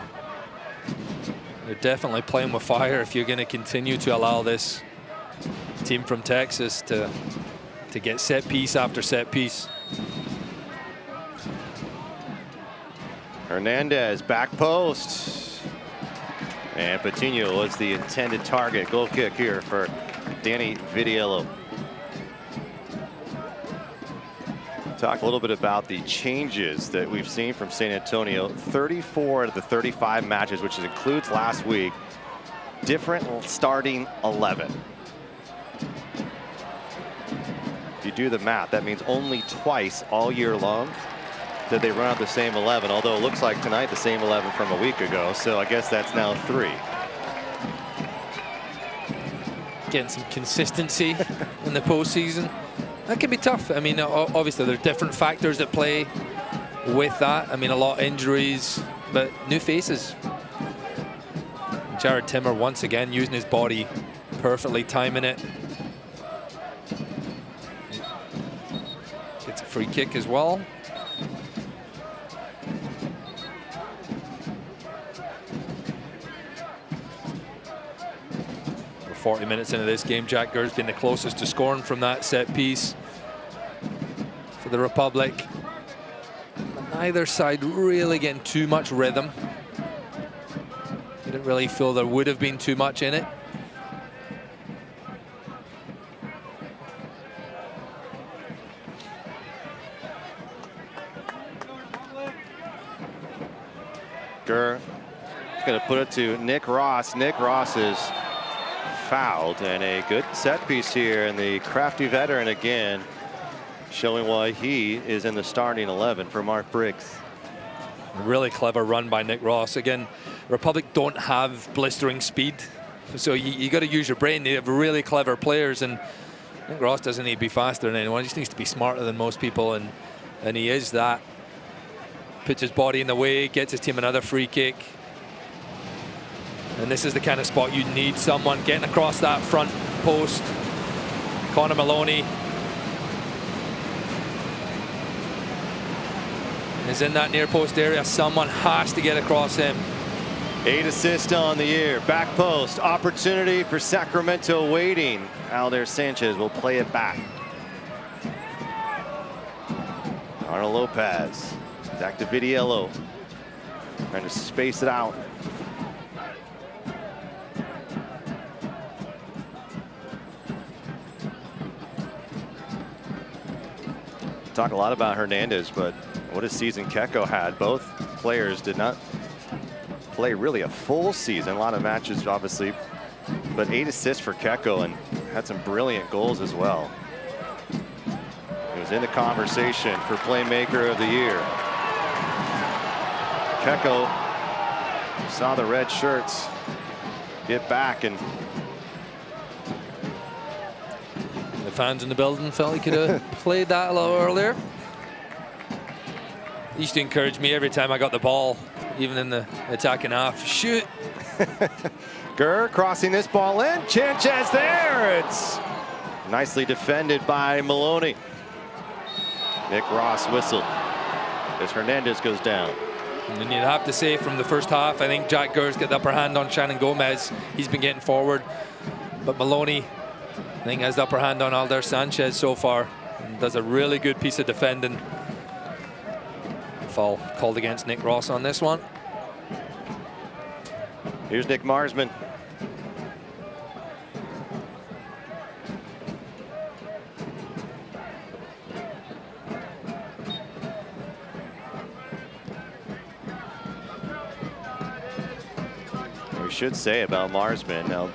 They're definitely playing with fire if you're going to continue to allow this team from Texas to get set piece after set piece. Hernandez, back post. And Coutinho was the intended target. Goal kick here for Danny Vitiello. Talk a little bit about the changes that we've seen from San Antonio. 34 out of the 35 matches, which includes last week, different starting 11. If you do the math, that means only twice all year long that they run out the same 11, although it looks like tonight the same 11 from a week ago, so I guess that's now 3. Getting some consistency in the postseason. That can be tough. I mean, obviously there are different factors that play with that. I mean, a lot of injuries, but new faces. Jared Timmer once again using his body perfectly, timing it. Gets a free kick as well. We're 40 minutes into this game. Jack Gurr's been the closest to scoring from that set piece for the Republic. neither side really getting too much rhythm. Didn't really feel there would have been too much in it. Gurr is going to put it to Nick Ross. Nick Ross is fouled, and a good set piece here, and the crafty veteran again showing why he is in the starting 11 for Mark Briggs. A really clever run by Nick Ross. Again, Republic don't have blistering speed, so you got to use your brain. They have really clever players, and Nick Ross doesn't need to be faster than anyone. He just needs to be smarter than most people, and he is that. Puts his body in the way, gets his team another free kick. And this is the kind of spot you need someone getting across that front post. Connor Maloney is in that near post area. Someone has to get across him. 8 assists on the year. Back post. Opportunity for Sacramento waiting. Alder Sanchez will play it back. Arnold Lopez. Back to Vidiello. Trying to space it out. Talk a lot about Hernandez, but what a season Keko had. Both players did not play really a full season. A lot of matches, obviously, but 8 assists for Keko and had some brilliant goals as well. He was in the conversation for Playmaker of the Year. Keko saw the red shirts get back, and the fans in the building felt he could have played that a little earlier. He used to encourage me every time I got the ball, even in the attacking half. Shoot. Gurr crossing this ball in. Sanchez there. It's nicely defended by Maloney. Nick Ross whistled as Hernandez goes down. And then you'd have to say from the first half, I think Jack Gurr's got the upper hand on Shannon Gomez. He's been getting forward. But Maloney, I think, has the upper hand on Alder Sanchez so far. And does a really good piece of defending. Foul called against Nick Ross on this one. Here's Nick Marsman. We should say about Marsman, now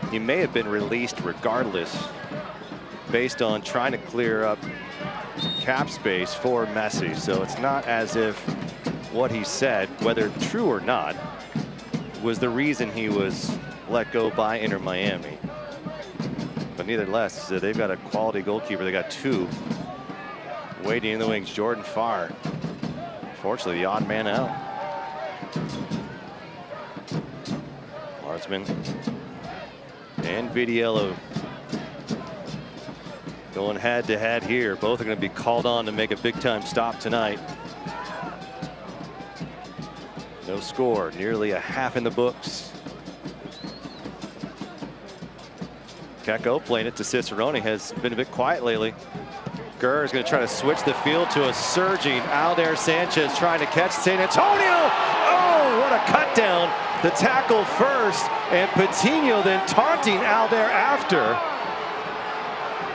he may have been released regardless based on trying to clear up cap space for Messi. So it's not as if what he said, whether true or not, was the reason he was let go by Inter Miami. But nevertheless, they've got a quality goalkeeper. They got 2 waiting in the wings. Jordan Farr, unfortunately, the odd man out. Marsman and Vidiello going head to head here. Both are going to be called on to make a big time stop tonight. No score, nearly a half in the books. Keko playing it to Cicerone, has been a bit quiet lately. Gurr is going to try to switch the field to a surging Alder Sanchez trying to catch San Antonio. Oh, what a cut down. The tackle first, and Patino then taunting Alder after.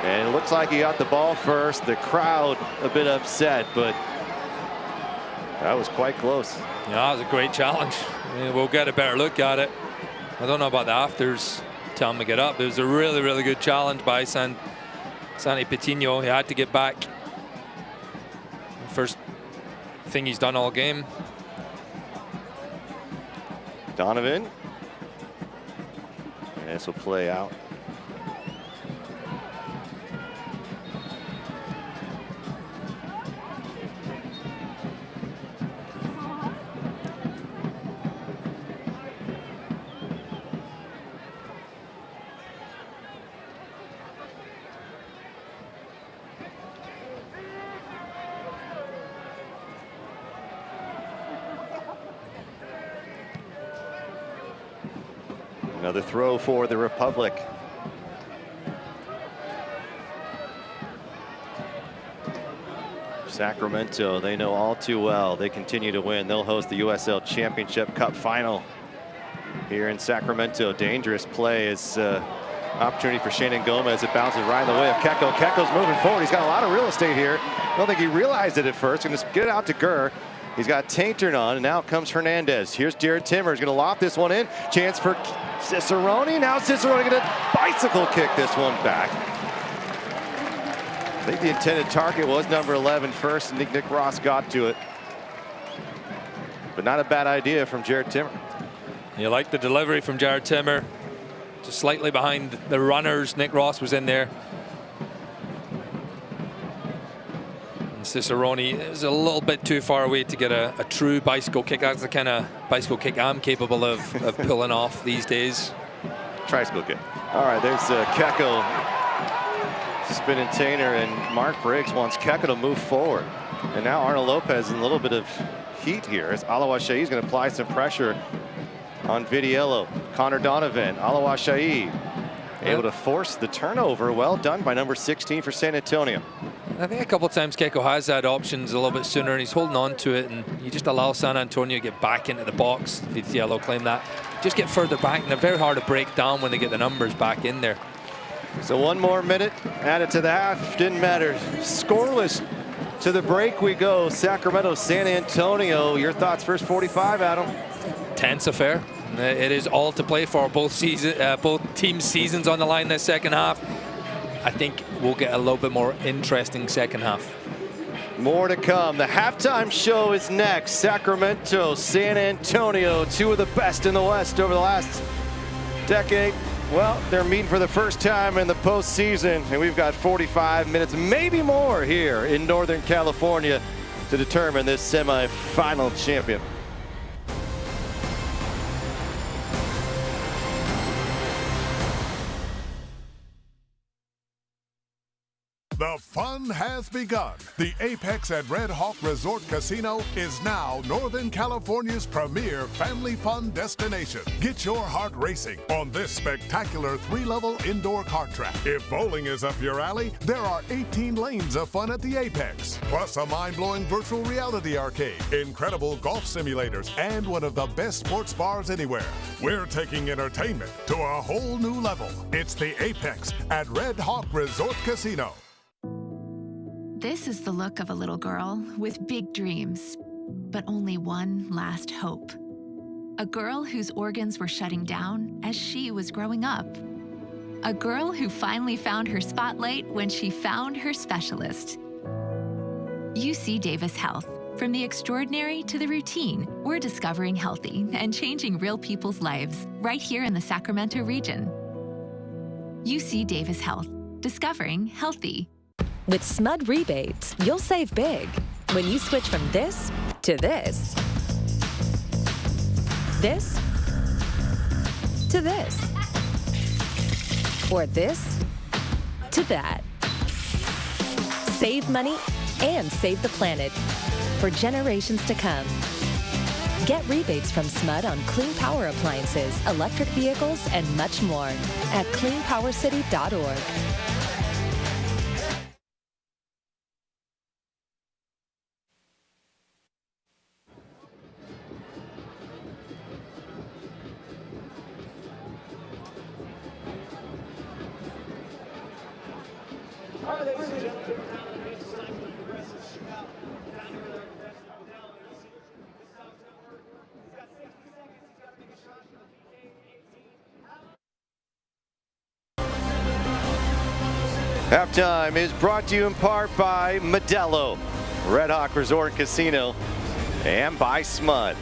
And it looks like he got the ball first. The crowd a bit upset, but that was quite close. Yeah, that was a great challenge. I mean, we'll get a better look at it. I don't know about the afters telling him to get up. It was a really, really good challenge by Santi Patino. He had to get back. First thing he's done all game. Donovan. And this will play out. Another throw for the Republic. Sacramento, they know all too well. They continue to win. They'll host the USL Championship Cup final here in Sacramento. Dangerous play is opportunity for Shannon Gomez. It bounces right in the way of Keko. Keko's moving forward. He's got a lot of real estate here. I don't think he realized it at first. Going to get it out to Gurr. He's got Taintern on, and now comes Hernandez. Here's Jared Timmer. He's going to loft this one in. Chance for Cicerone. Now Cicerone going to bicycle kick this one back. I think the intended target was number 11 first, and Nick Ross got to it. But not a bad idea from Jared Timmer. You like the delivery from Jared Timmer. Just slightly behind the runners. Nick Ross was in there. And Cicerone is a little bit too far away to get a true bicycle kick. That's the kind of bicycle kick I'm capable of pulling off these days. Tricycle kick. All right, there's Keko spinning Tainer, and Mark Briggs wants Keko to move forward. And now Arnold Lopez in a little bit of heat here as Alawashai is going to apply some pressure on Vidiello. Connor Donovan, Alawashai able to force the turnover. Well done by number 16 for San Antonio. I think a couple of times Keko has had options a little bit sooner, and he's holding on to it, and you just allow San Antonio to get back into the box. Vidiello claimed that. Just get further back, and they're very hard to break down when they get the numbers back in there. So 1 more minute added to the half. Didn't matter. Scoreless to the break we go. Sacramento, San Antonio. Your thoughts first 45, Adam? Tense affair. It is all to play for. Both teams' seasons on the line this second half. I think we'll get a little bit more interesting second half. More to come. The halftime show is next. Sacramento, San Antonio, two of the best in the West over the last decade. Well, they're meeting for the first time in the postseason, and we've got 45 minutes, maybe more, here in Northern California to determine this semifinal champion. The fun has begun. The Apex at Red Hawk Resort Casino is now Northern California's premier family fun destination. Get your heart racing on this spectacular 3-level indoor kart track. If bowling is up your alley, there are 18 lanes of fun at the Apex, plus a mind-blowing virtual reality arcade, incredible golf simulators, and one of the best sports bars anywhere. We're taking entertainment to a whole new level. It's the Apex at Red Hawk Resort Casino. This is the look of a little girl with big dreams, but only one last hope. A girl whose organs were shutting down as she was growing up. A girl who finally found her spotlight when she found her specialist. UC Davis Health. From the extraordinary to the routine, we're discovering healthy and changing real people's lives right here in the Sacramento region. UC Davis Health. Discovering healthy. With SMUD rebates, you'll save big when you switch from this to this. This to this. Or this to that. Save money and save the planet for generations to come. Get rebates from SMUD on clean power appliances, electric vehicles, and much more at cleanpowercity.org. Halftime is brought to you in part by Modelo, Red Hawk Resort Casino, and by SMUD.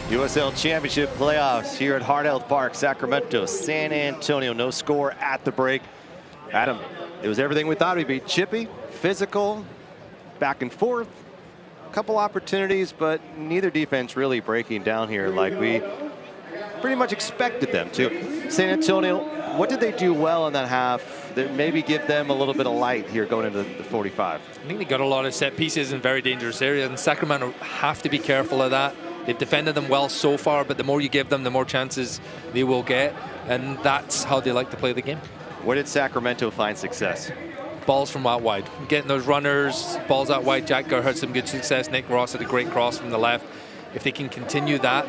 USL Championship playoffs here at Hard Health Park, Sacramento, San Antonio. No score at the break. Adam, it was everything we thought it would be. Chippy, physical, back and forth. Couple opportunities, but neither defense really breaking down here like we pretty much expected them to. San Antonio, what did they do well in that half that maybe give them a little bit of light here going into the 45? I think they got a lot of set pieces in very dangerous areas, and Sacramento have to be careful of that. They've defended them well so far, but the more you give them, the more chances they will get, and that's how they like to play the game. Where did Sacramento find success? Balls from out wide. Getting those runners, balls out wide. Jack Gurr had some good success. Nick Ross had a great cross from the left. If they can continue that,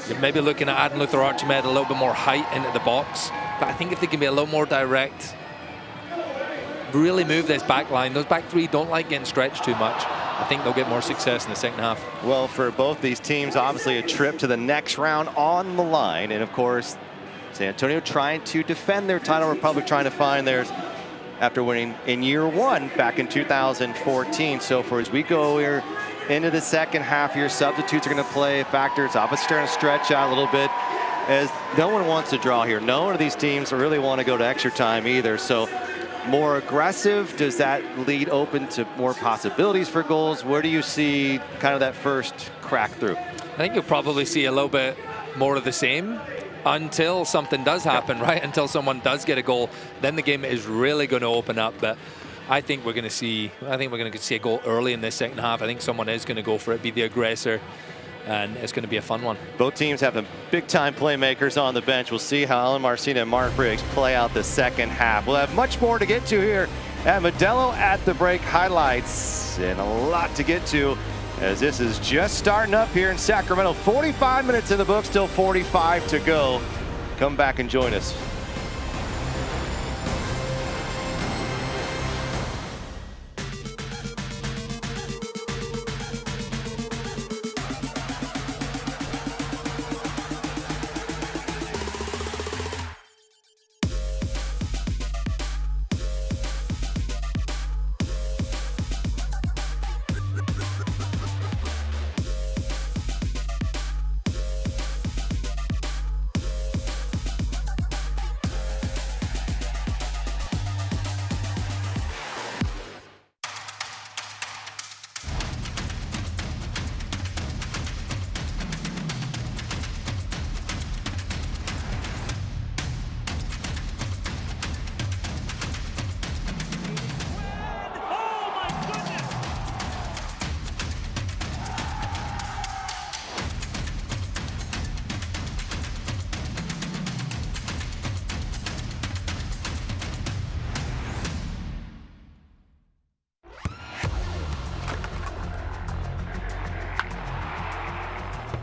you're maybe looking at adding Luther Archimede a little bit more height into the box. But I think if they can be a little more direct, really move this back line. Those back three don't like getting stretched too much. I think they'll get more success in the second half. Well, for both these teams, obviously a trip to the next round on the line. And of course, San Antonio trying to defend their title. Republic trying to find theirs after winning in year one back in 2014. So for as we go here into the second half, your substitutes are going to play a factor. It's obviously starting to stretch out a little bit, as no one wants to draw here. No one of these teams really want to go to extra time either. So more aggressive, does that lead open to more possibilities for goals? Where do you see kind of that first crack through? I think you'll probably see a little bit more of the same until something does happen, right? Until someone does get a goal, then the game is really going to open up. But I think we're going to see a goal early in this second half. I think someone is going to go for it, be the aggressor, and it's going to be a fun one. Both teams have big-time playmakers on the bench. We'll see how Alan Marcina and Mark Briggs play out the second half. We'll have much more to get to here at Modelo at the Break highlights, and a lot to get to as this is just starting up here in Sacramento. 45 minutes in the book, still 45 to go. Come back and join us.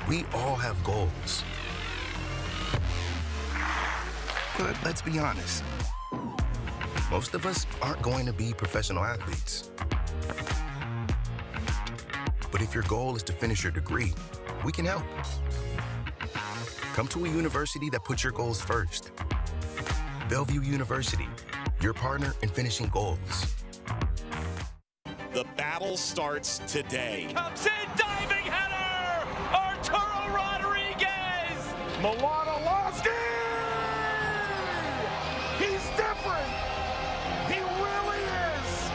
We all have goals. But let's be honest, most of us aren't going to be professional athletes. But if your goal is to finish your degree, we can help. Come to a university that puts your goals first. Bellevue University, your partner in finishing goals. The battle starts today. Comes in, diving header! Arturo Rodriguez! Milanolovsky! He's different! He really is!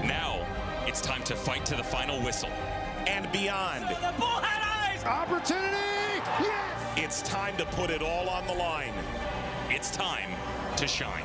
Now, it's time to fight to the final whistle and beyond. So the bull had eyes! Opportunity! Yes! It's time to put it all on the line. It's time to shine.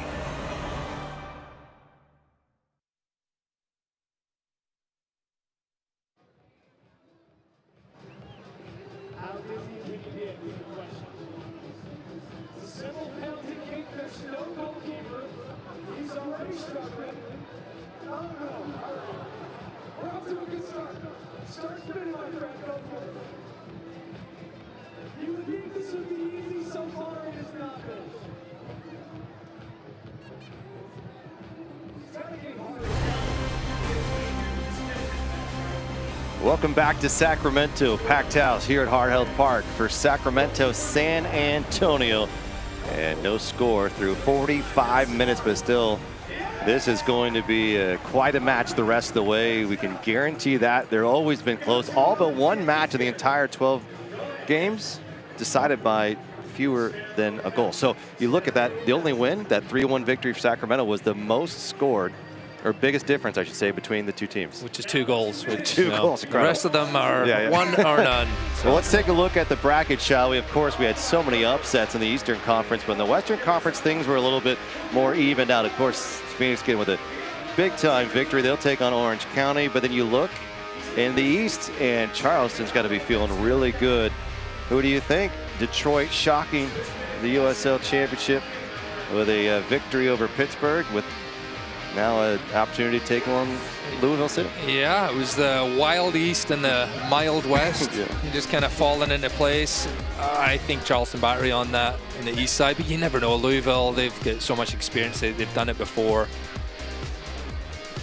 Welcome back to Sacramento. Packed house here at Hard Health Park for Sacramento San Antonio. And no score through 45 minutes, but still, this is going to be quite a match the rest of the way. We can guarantee that. They've always been close. All but one match in the entire 12 games decided by fewer than a goal. So you look at that, the only win, that 3-1 victory for Sacramento, was the most scored, or biggest difference, I should say, between the two teams. Which is 2 goals. Which, two goals. The rest of them are one or none. So well, let's take a look at the bracket, shall we? Of course, we had so many upsets in the Eastern Conference, but in the Western Conference, things were a little bit more evened out. Of course, Phoenix getting with a big-time victory. They'll take on Orange County, but then you look in the East, and Charleston's got to be feeling really good. Who do you think? Detroit shocking the USL Championship with a victory over Pittsburgh, with now an opportunity to take on Louisville City. Yeah, it was the wild East and the mild West. Yeah. Just kind of falling into place. I think Charleston Battery on that in the East side, but you never know. Louisville, they've got so much experience. They've done it before.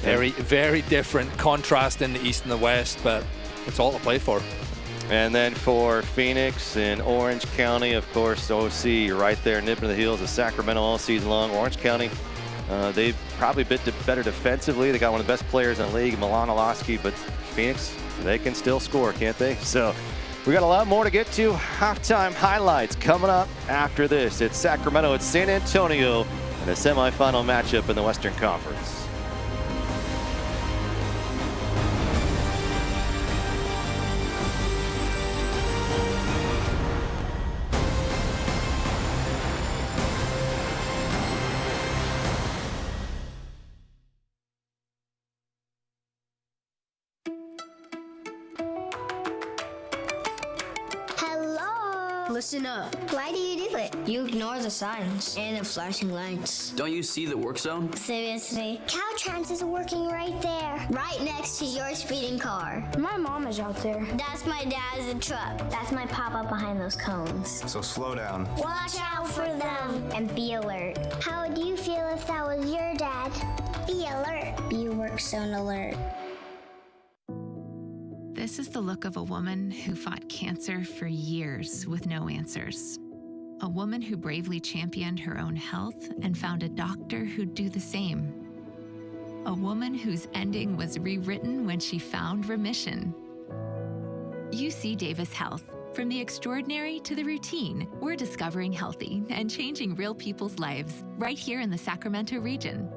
Very, very different contrast in the East and the West, but it's all to play for. And then for Phoenix and Orange County, of course, OC right there nipping at the heels of Sacramento all season long. Orange County, they've probably been better defensively. They got one of the best players in the league, Milan Olowski, but Phoenix, they can still score, can't they? So we got a lot more to get to. Halftime highlights coming up after this. It's Sacramento, it's San Antonio, and a semifinal matchup in the Western Conference. Listen up. Why do you do it? You ignore the signs and the flashing lights. Don't you see the work zone? Seriously? Caltrans is working right there. Right next to your speeding car. My mom is out there. That's my dad's truck. That's my papa behind those cones. So slow down. Watch out for them. And be alert. How would you feel if that was your dad? Be alert. Be work zone alert. This is the look of a woman who fought cancer for years with no answers. A woman who bravely championed her own health and found a doctor who'd do the same. A woman whose ending was rewritten when she found remission. UC Davis Health. From the extraordinary to the routine, we're discovering healthy and changing real people's lives right here in the Sacramento region.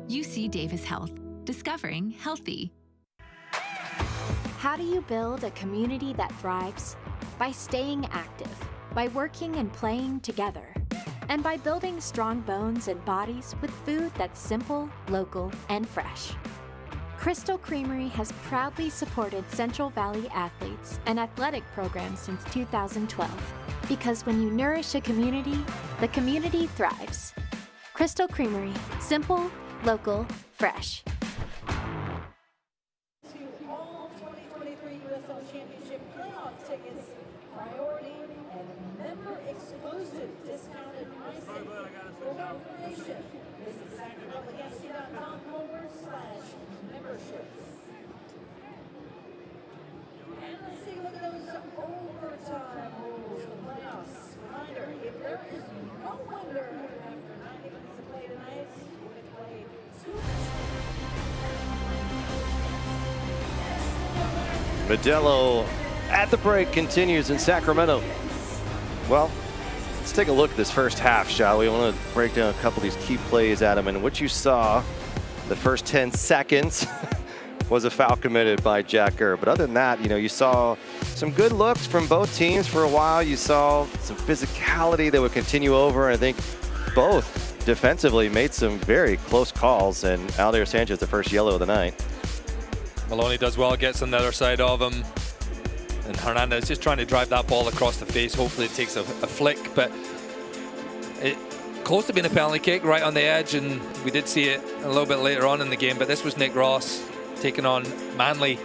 UC Davis Health. Discovering healthy. How do you build a community that thrives? By staying active, by working and playing together, and by building strong bones and bodies with food that's simple, local, and fresh. Crystal Creamery has proudly supported Central Valley athletes and athletic programs since 2012. Because when you nourish a community, the community thrives. Crystal Creamery, simple, local, fresh. USL Championship playoff tickets, priority, and member-exclusive discounted pricing for information. Visit SacramentoFC.com/memberships. And let's take a look at those overtime rules for playoffs. Reminder, if there is no winner after 90 minutes of play tonight, we're going to play 2 Modelo at the break continues in Sacramento. Well, let's take a look at this first half, shall we? I want to break down a couple of these key plays, Adam, and what you saw the first 10 seconds was a foul committed by Jack Gurr. But other than that, you saw some good looks from both teams for a while. You saw some physicality that would continue over, and I think both defensively made some very close calls, and Aldair Sanchez, the first yellow of the night. Maloney does well, gets on the other side of him. And Hernandez just trying to drive that ball across the face. Hopefully it takes a flick, but it close to being a penalty kick right on the edge, and we did see it a little bit later on in the game, but this was Nick Ross taking on Manley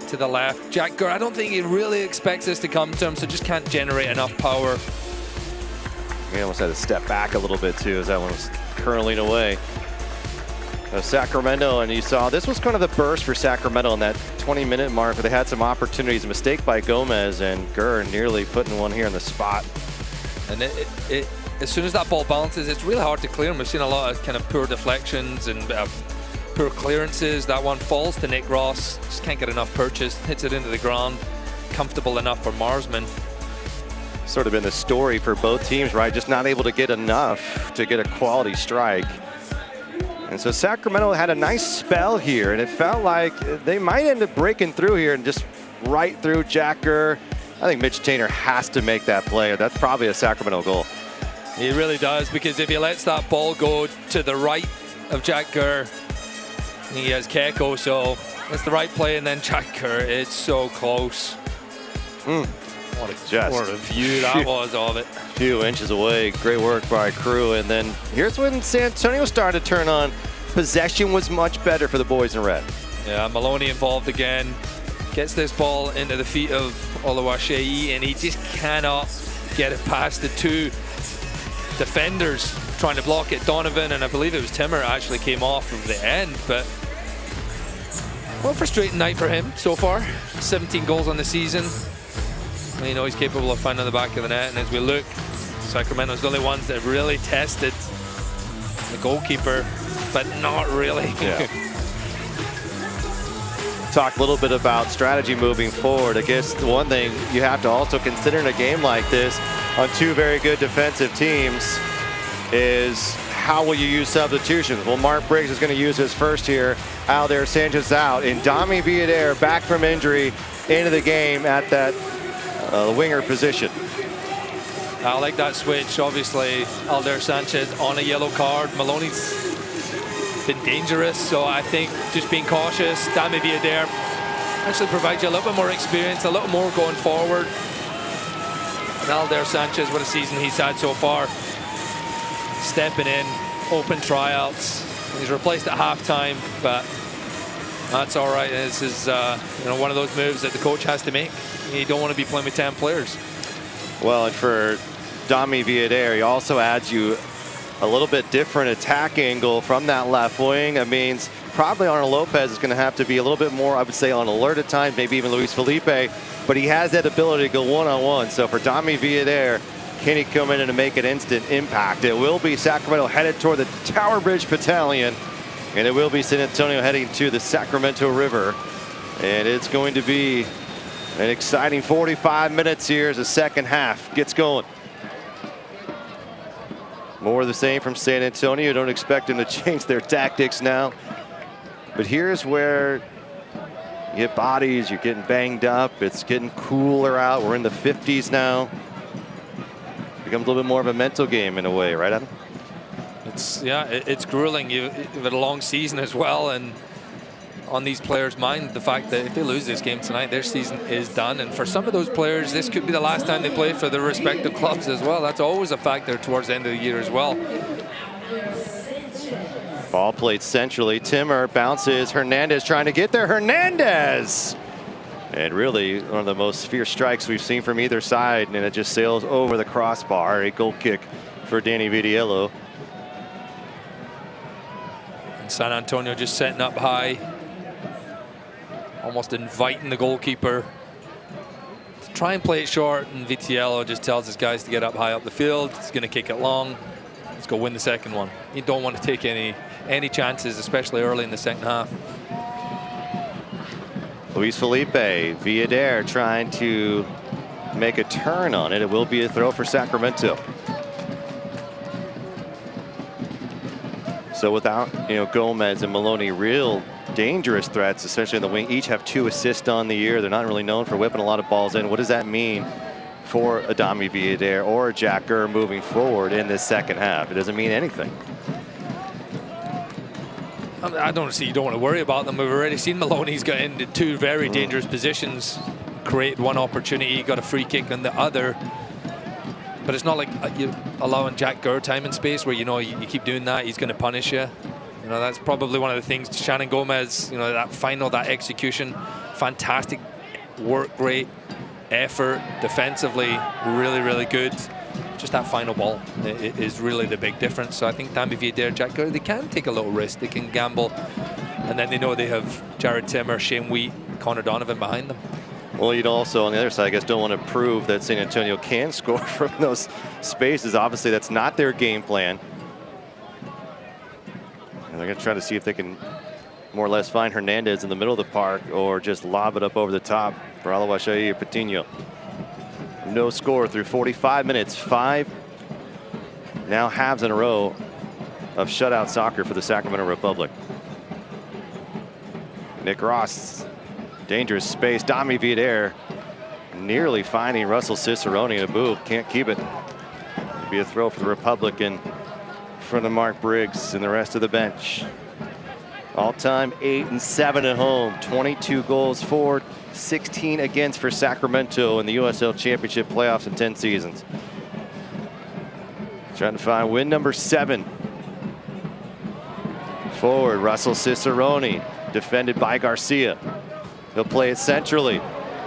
to the left. Jack Gurr, I don't think he really expects this to come to him, so just can't generate enough power. He almost had to step back a little bit too as that one was curling away. Sacramento, and you saw this was kind of the burst for Sacramento in that 20-minute mark where they had some opportunities. A mistake by Gomez, and Gurr nearly putting one here on the spot. And as soon as that ball bounces, it's really hard to clear him. We've seen a lot of kind of poor deflections and poor clearances. That one falls to Nick Ross, just can't get enough purchase, hits it into the ground, comfortable enough for Marsman. Sort of been the story for both teams, right? Just not able to get enough to get a quality strike. And so Sacramento had a nice spell here, and it felt like they might end up breaking through here and just right through Jack Gurr. I think Mitch Tainter has to make that play. That's probably a Sacramento goal. He really does, because if he lets that ball go to the right of Jack Gurr, he has Keko, so It's the right play, and then Jack Kerr, it's so close. What a view that was of it. Few inches away. Great work by Crew. And then here's when San Antonio started to turn on. Possession was much better for the boys in red. Yeah, Maloney involved again. Gets this ball into the feet of Oluwaseyi, and he just cannot get it past the two defenders trying to block it. Donovan, and I believe it was Timmer, actually came off from the end. But well, frustrating night for him so far. 17 goals on the season. You know he's capable of finding the back of the net, and as we look, Sacramento's the only ones that really tested the goalkeeper, but not really. Yeah. Talk a little bit about strategy moving forward. I guess the one thing you have to also consider in a game like this on two very good defensive teams is how will you use substitutions? Well, Mark Briggs is going to use his first here. Alder Sanchez out, and Dami Villader back from injury into the game at that winger position. I like that switch. Obviously, Alder Sanchez on a yellow card. Maloney's been dangerous, so I think just being cautious. Dami Villader actually provides you a little bit more experience, a little more going forward. And Alder Sanchez, what a season he's had so far. Stepping in, open tryouts. He's replaced at halftime, but that's all right. This is you know, one of those moves that the coach has to make. You don't want to be playing with 10 players. Well, and for Dami Villader, he also adds you a little bit different attack angle from that left wing. That means probably Arnold Lopez is going to have to be a little bit more, I would say, on alert at times, maybe even Luis Felipe, but he has that ability to go one-on-one. So for Dami Villader, can he come in and make an instant impact? It will be Sacramento headed toward the Tower Bridge Battalion, and it will be San Antonio heading to the Sacramento River. And it's going to be an exciting 45 minutes here as the second half gets going. More of the same from San Antonio. Don't expect them to change their tactics now. But here's where you hit bodies, you're getting banged up, it's getting cooler out. We're in the 50s now. Becomes a little bit more of a mental game in a way, right, Adam? It's grueling. You've had a long season as well, and on these players' mind, the fact that if they lose this game tonight, their season is done. And for some of those players, this could be the last time they play for their respective clubs as well. That's always a factor towards the end of the year as well. Ball played centrally. Timmer bounces. Hernandez trying to get there. Hernandez! And really one of the most fierce strikes we've seen from either side, and it just sails over the crossbar. A goal kick for Danny Vitiello. And San Antonio just setting up high, almost inviting the goalkeeper to try and play it short, and Vitiello just tells his guys to get up high up the field. He's going to kick it long. Let's go win the second one. You don't want to take any chances, especially early in the second half. Luis Felipe, Villader trying to make a turn on it. It will be a throw for Sacramento. So without, Gomez and Maloney, real dangerous threats, especially in the wing. Each have 2 assists on the year. They're not really known for whipping a lot of balls in. What does that mean for Adami Villader or Jack Kerr moving forward in this second half? It doesn't mean anything. I don't see, you don't want to worry about them. We've already seen Maloney's got into 2 very dangerous positions, created one opportunity, got a free kick on the other. But it's not like you're allowing Jack Kerr time and space where, you keep doing that, he's going to punish you. That's probably one of the things. Shannon Gomez, that execution, fantastic work rate, effort, defensively, really, really good. Just that final ball is really the big difference. So I think Dami Villader, Jack Kerr, they can take a little risk, they can gamble, and then they know they have Jared Timmer, Shane Wheat, Connor Donovan behind them. Well, you'd also, on the other side, I guess, don't want to prove that San Antonio can score from those spaces. Obviously, that's not their game plan. And they're going to try to see if they can more or less find Hernandez in the middle of the park or just lob it up over the top for Oluwaseyi or Patino. No score through 45 minutes. 5 now halves in a row of shutout soccer for the Sacramento Republic. Nick Ross, dangerous space. Dami Villader nearly finding Russell Cicerone in a booth. Can't keep it. It'll be a throw for the Republic in front of Mark Briggs and the rest of the bench. All-time 8-7 at home, 22 goals for, 16 against for Sacramento in the USL Championship playoffs in 10 seasons. Trying to find win number 7. Forward, Russell Cicerone, defended by Garcia. He'll play it centrally.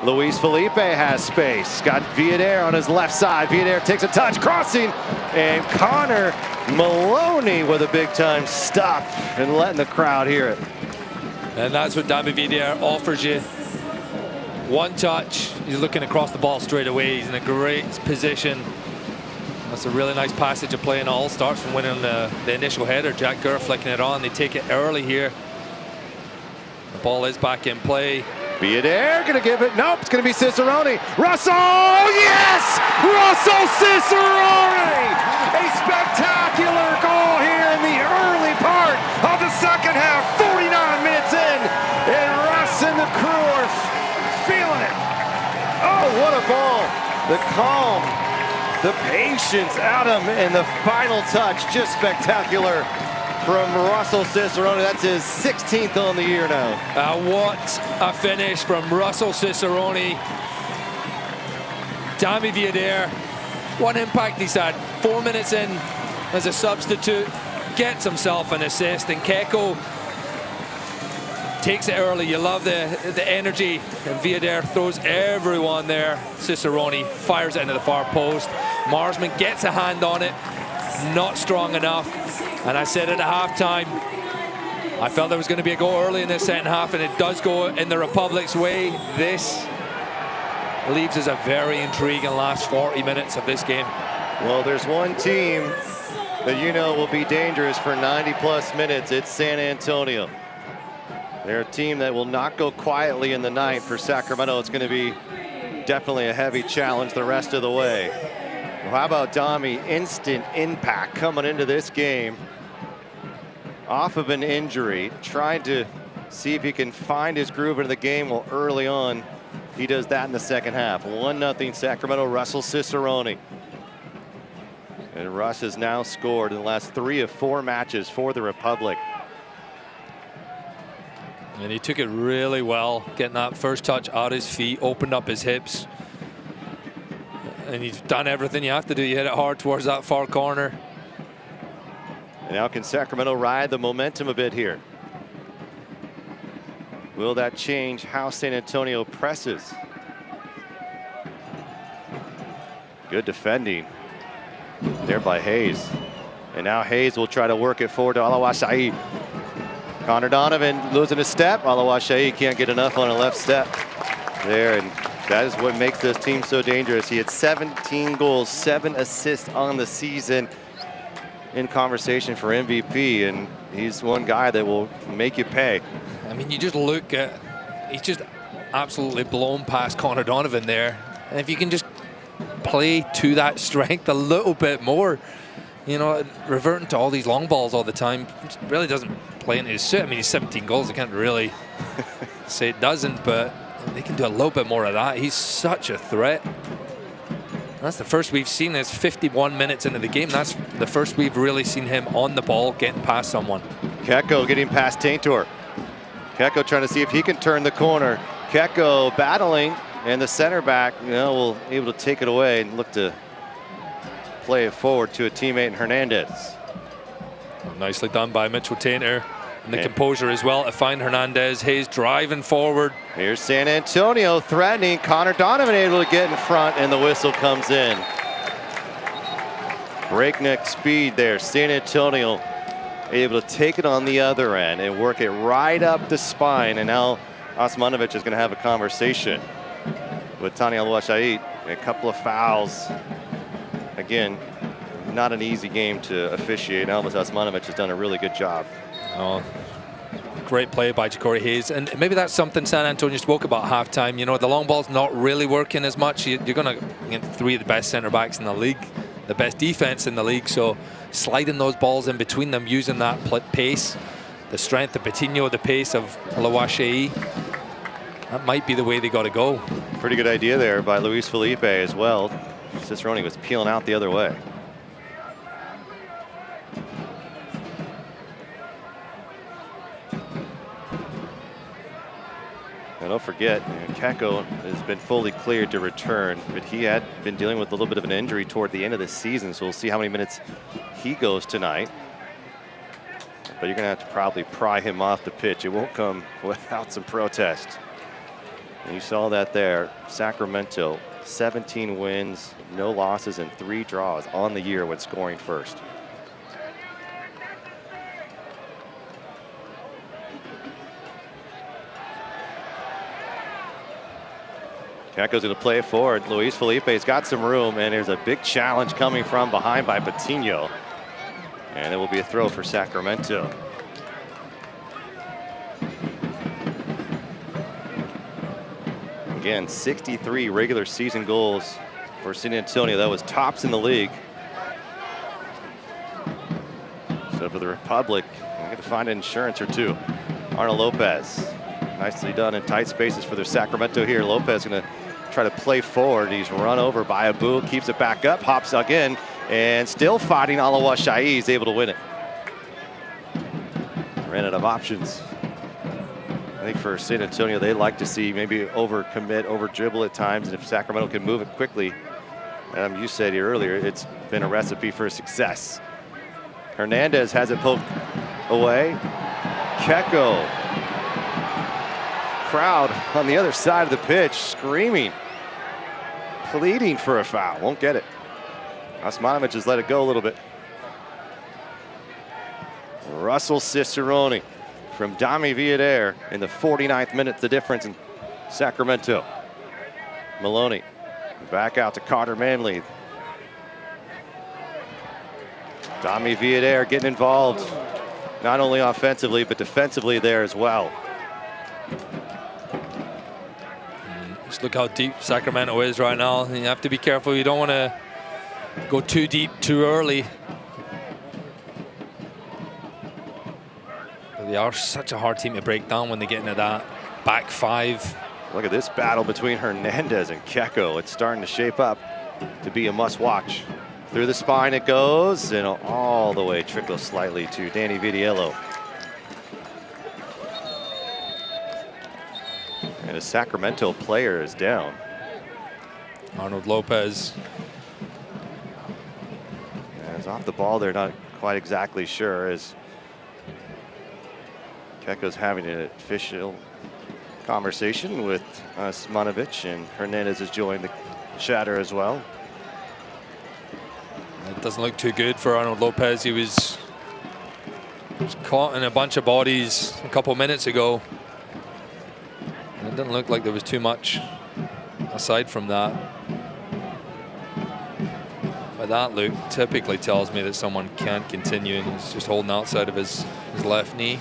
Luis Felipe has space. Got Villader on his left side. Villader takes a touch, crossing, and Connor Maloney with a big-time stop and letting the crowd hear it. And that's what Dami Villader offers you. One touch, he's looking across the ball straight away. He's in a great position. That's a really nice passage of play, and all starts from winning the initial header. Jack Gurr flicking it on. They take it early here. The ball is back in play. Villader gonna give it. Nope, it's gonna be Cicerone. Russell, yes! Russell Cicerone! A spectacular goal here in the early part of the second half. 49 minutes in, and Russ and the crew are feeling it. Oh, what a ball! The calm, the patience out of him, and the final touch, just spectacular from Russell Cicerone. That's his 16th on the year now. What a finish from Russell Cicerone. Dami Villader, what impact he's had. 4 minutes in as a substitute, gets himself an assist, and Keko takes it early. You love the energy, and Villader throws everyone there. Cicerone fires it into the far post. Marsman gets a hand on it, not strong enough. And I said at halftime, I felt there was going to be a goal early in this second half, and it does go in the Republic's way. This leaves us a very intriguing last 40 minutes of this game. Well, there's one team that you know will be dangerous for 90-plus minutes. It's San Antonio. They're a team that will not go quietly in the ninth. For Sacramento, it's going to be definitely a heavy challenge the rest of the way. Well, how about Dami? Instant impact coming into this game off of an injury, trying to see if he can find his groove into the game. Well, early on, he does that in the second half. 1-0 Sacramento. Russell Cicerone. And Russ has now scored in the last 3 of 4 matches for the Republic. And he took it really well, getting that first touch out his feet, opened up his hips. And he's done everything you have to do. You hit it hard towards that far corner. And now can Sacramento ride the momentum a bit here? Will that change how San Antonio presses? Good defending there by Hayes. And now Hayes will try to work it forward to Alawashai. Connor Donovan losing a step. Alawashai can't get enough on a left step there. And that is what makes this team so dangerous. He had 17 goals, 7 assists on the season, in conversation for MVP, and he's one guy that will make you pay. I mean, you just look at, he's just absolutely blown past Connor Donovan there. And if you can just play to that strength a little bit more, you know, reverting to all these long balls all the time, really doesn't play into his suit. I mean, he's 17 goals. I can't really say it doesn't, but they can do a little bit more of that. He's such a threat. That's the first we've seen this 51 minutes into the game. That's the first we've really seen him on the ball getting past someone. Keko getting past Taintor. Keko trying to see if he can turn the corner. Keko battling, and the center back, you know, will be able to take it away and look to play it forward to a teammate in Hernandez. Nicely done by Mitchell Taintor. And the composure as well to find Hernandez. Hayes driving forward. Here's San Antonio threatening. Connor Donovan able to get in front, and the whistle comes in. Breakneck speed there. San Antonio able to take it on the other end and work it right up the spine. And now Osmanovic is going to have a conversation with Tani Alawashai. A couple of fouls. Again, not an easy game to officiate. Elvis Osmanovic has done a really good job. Oh, great play by Ja'Cory Hayes. And maybe that's something San Antonio spoke about at halftime. You know, the long ball's not really working as much. You're going to get 3 of the best center backs in the league, the best defense in the league. So sliding those balls in between them, using that pace, the strength of Patino, the pace of Alawashai, that might be the way they got to go. Pretty good idea there by Luis Felipe as well. Cicerone was peeling out the other way. And don't forget, Keko has been fully cleared to return, but he had been dealing with a little bit of an injury toward the end of the season, so we'll see how many minutes he goes tonight. But you're going to have to probably pry him off the pitch. It won't come without some protest. And you saw that there. Sacramento, 17 wins, no losses, and 3 draws on the year when scoring first. Keko's going to play it forward. Luis Felipe's got some room, and there's a big challenge coming from behind by Patino. And it will be a throw for Sacramento. Again, 63 regular season goals for San Antonio. That was tops in the league. So for the Republic, I'm going to find an insurance or two. Arnold Lopez, nicely done in tight spaces for their Sacramento here. Lopez going to try to play forward. He's run over by Abu, keeps it back up, hops again, and still fighting Alawa Shai. He's able to win it. Ran out of options. I think for San Antonio, they like to see maybe over-commit, over-dribble at times, and if Sacramento can move it quickly, you said here earlier, it's been a recipe for success. Hernandez has it poked away. Keko. Crowd on the other side of the pitch screaming, pleading for a foul. Won't get it. Osmanovic has let it go a little bit. Russell Cicerone from Dami Villader in the 49th minute, the difference in Sacramento. Maloney back out to Carter Manley. Dami Villader getting involved, not only offensively, but defensively there as well. Just look how deep Sacramento is right now. You have to be careful. You don't want to go too deep too early. They are such a hard team to break down when they get into that back 5. Look at this battle between Hernandez and Keko. It's starting to shape up to be a must-watch. Through the spine it goes, and all the way trickles slightly to Danny Vidiello. And a Sacramento player is down. Arnold Lopez. He's off the ball. They're not quite exactly sure as Keko's having an official conversation with Osmanovic, and Hernandez has joined the chatter as well. It doesn't look too good for Arnold Lopez. He was caught in a bunch of bodies a couple minutes ago. It didn't look like there was too much aside from that. But that look typically tells me that someone can't continue, and he's just holding outside of his left knee.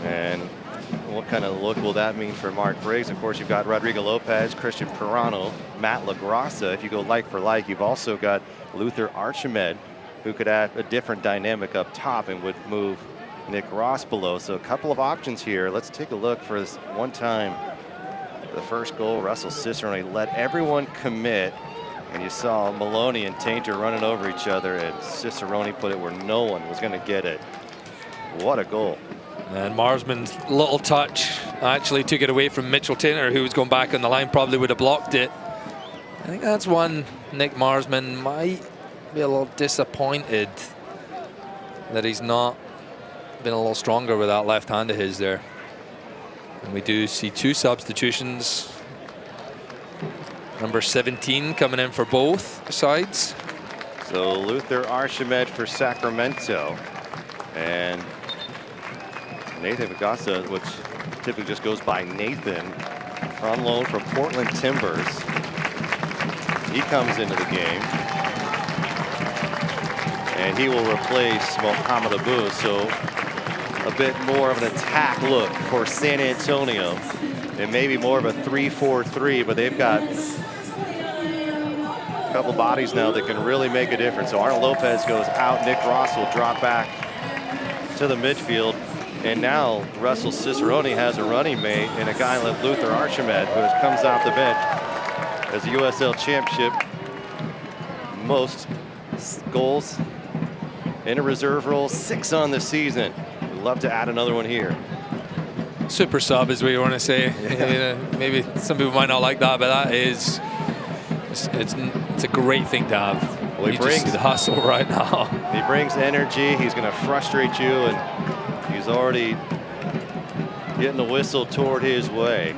And what kind of look will that mean for Mark Briggs? Of course, you've got Rodrigo Lopez, Christian Pirano, Matt LaGrassa. If you go like for like, you've also got Luther Archimed, who could add a different dynamic up top and would move Nick Ross below. So a couple of options here. Let's take a look for this one time. The first goal, Russell Cicerone let everyone commit. And you saw Maloney and Tainter running over each other, and Cicerone put it where no one was going to get it. What a goal. And Marsman's little touch actually took it away from Mitchell Tainter, who was going back on the line, probably would have blocked it. I think that's one Nick Marsman might be a little disappointed that he's not been a little stronger with that left hand of his there. And we do see 2 substitutions. Number 17 coming in for both sides. So Luther Archimed for Sacramento. And Nathan Vigasa, which typically just goes by Nathan, on loan from Portland Timbers. He comes into the game. And he will replace Mohamed Abu. So a bit more of an attack look for San Antonio. And maybe more of a 3-4-3, but they've got a couple bodies now that can really make a difference. So Arnold Lopez goes out. Nick Ross will drop back to the midfield. And now Russell Cicerone has a running mate in a guy like Luther Archimed, who comes off the bench as the USL Championship. Most goals in a reserve role, 6 on the season. We'd love to add another one here. super sub, as we want to say. Yeah. Maybe some people might not like that, but that is, it's a great thing to have. Well, you just see the hustle right now. He brings energy. He's going to frustrate you, and he's already getting the whistle toward his way.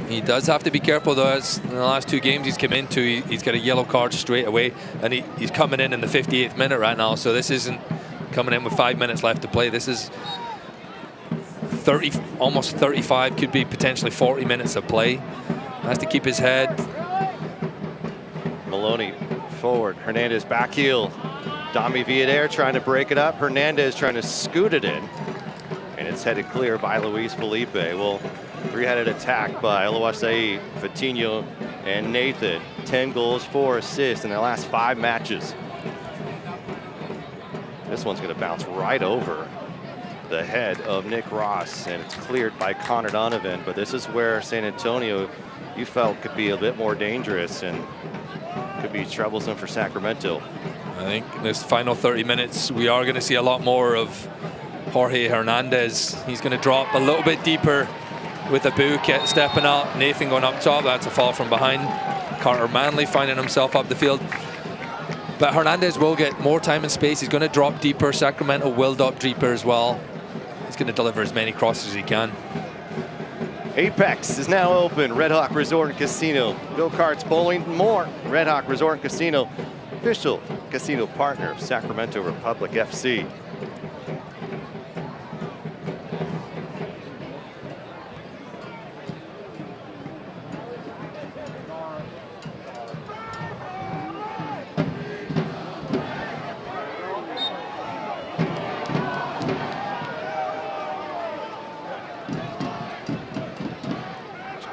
He does have to be careful, though, as in the last 2 games he's come into, he's got a yellow card straight away, and he's coming in the 58th minute right now, so this isn't coming in with 5 minutes left to play. This is 30, almost 35, could be potentially 40 minutes of play. Has to keep his head. Maloney forward, Hernandez back heel. Dami Villader trying to break it up. Hernandez trying to scoot it in. And it's headed clear by Luis Felipe. Well, three-headed attack by Oluwaseyi, Vitinho, and Nathan. 10 goals, 4 assists in their last 5 matches. This one's going to bounce right over the head of Nick Ross, and it's cleared by Connor Donovan. But this is where San Antonio, you felt, could be a bit more dangerous and could be troublesome for Sacramento. I think in this final 30 minutes, we are going to see a lot more of Jorge Hernandez. He's going to drop a little bit deeper with a book, stepping out. Nathan going up top. That's a fall from behind. Carter Manley finding himself up the field. But Hernandez will get more time and space. He's going to drop deeper. Sacramento will drop deeper as well. He's going to deliver as many crosses as he can. Apex is now open. Red Hawk Resort and Casino. Go-karts, bowling, more. Red Hawk Resort and Casino, official casino partner of Sacramento Republic FC.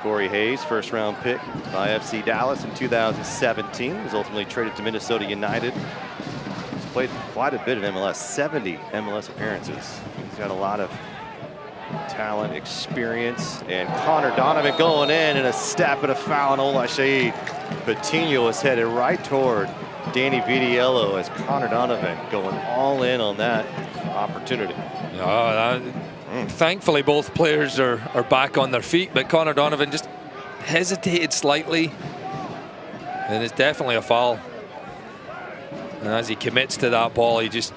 Corey Hayes, first-round pick by FC Dallas in 2017. Was ultimately traded to Minnesota United. He's played quite a bit in MLS, 70 MLS appearances. He's got a lot of talent, experience, and Connor Donovan going in, and a step and a foul on Oluwaseyi. Vitinho is headed right toward Danny Vitiello as Connor Donovan going all in on that opportunity. Thankfully, both players are back on their feet, but Connor Donovan just hesitated slightly, and it's definitely a foul. And as he commits to that ball, he just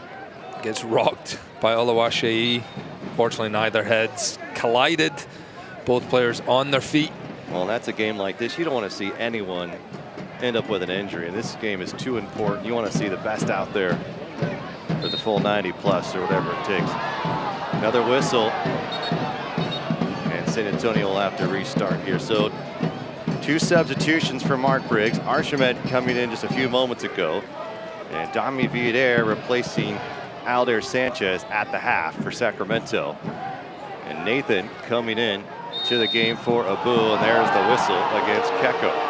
gets rocked by Oluwaseyi. Fortunately, neither heads collided. Both players on their feet. Well, that's a game like this. You don't want to see anyone end up with an injury, and this game is too important. You want to see the best out there for the full 90 plus or whatever it takes. Another whistle, and San Antonio will have to restart here. So 2 substitutions for Mark Briggs. Archimed coming in just a few moments ago, and Dami Villader replacing Alder Sanchez at the half for Sacramento. And Nathan coming in to the game for Abu, and there's the whistle against Keko.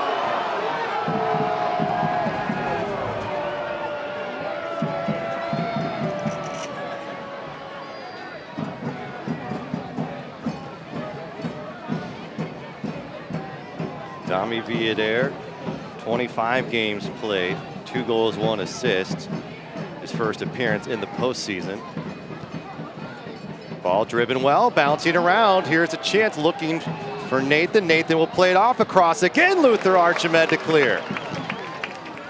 Dami Villader, 25 games played, 2 goals, 1 assist. His first appearance in the postseason. Ball driven well, bouncing around. Here's a chance looking for Nathan. Nathan will play it off across again. Luther Archimed to clear.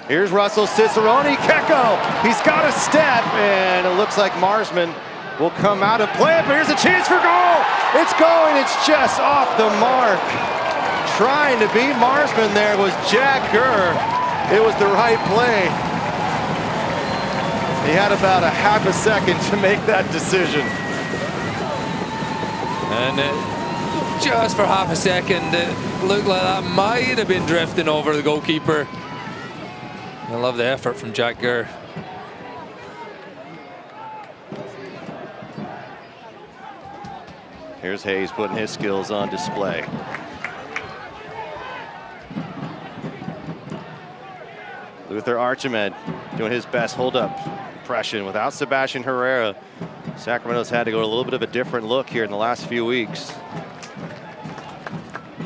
Here's Russell Cicerone. Keko, he's got a step, and it looks like Marsman will come out and play it, but here's a chance for goal. It's going, it's just off the mark. Trying to beat Marsman there was Jack Gurr. It was the right play. He had about a half a second to make that decision. And just for half a second, it looked like that might have been drifting over the goalkeeper. I love the effort from Jack Gurr. Here's Hayes putting his skills on display. Luther Archimed doing his best hold-up impression without Sebastian Herrera. Sacramento's had to go a little bit of a different look here in the last few weeks.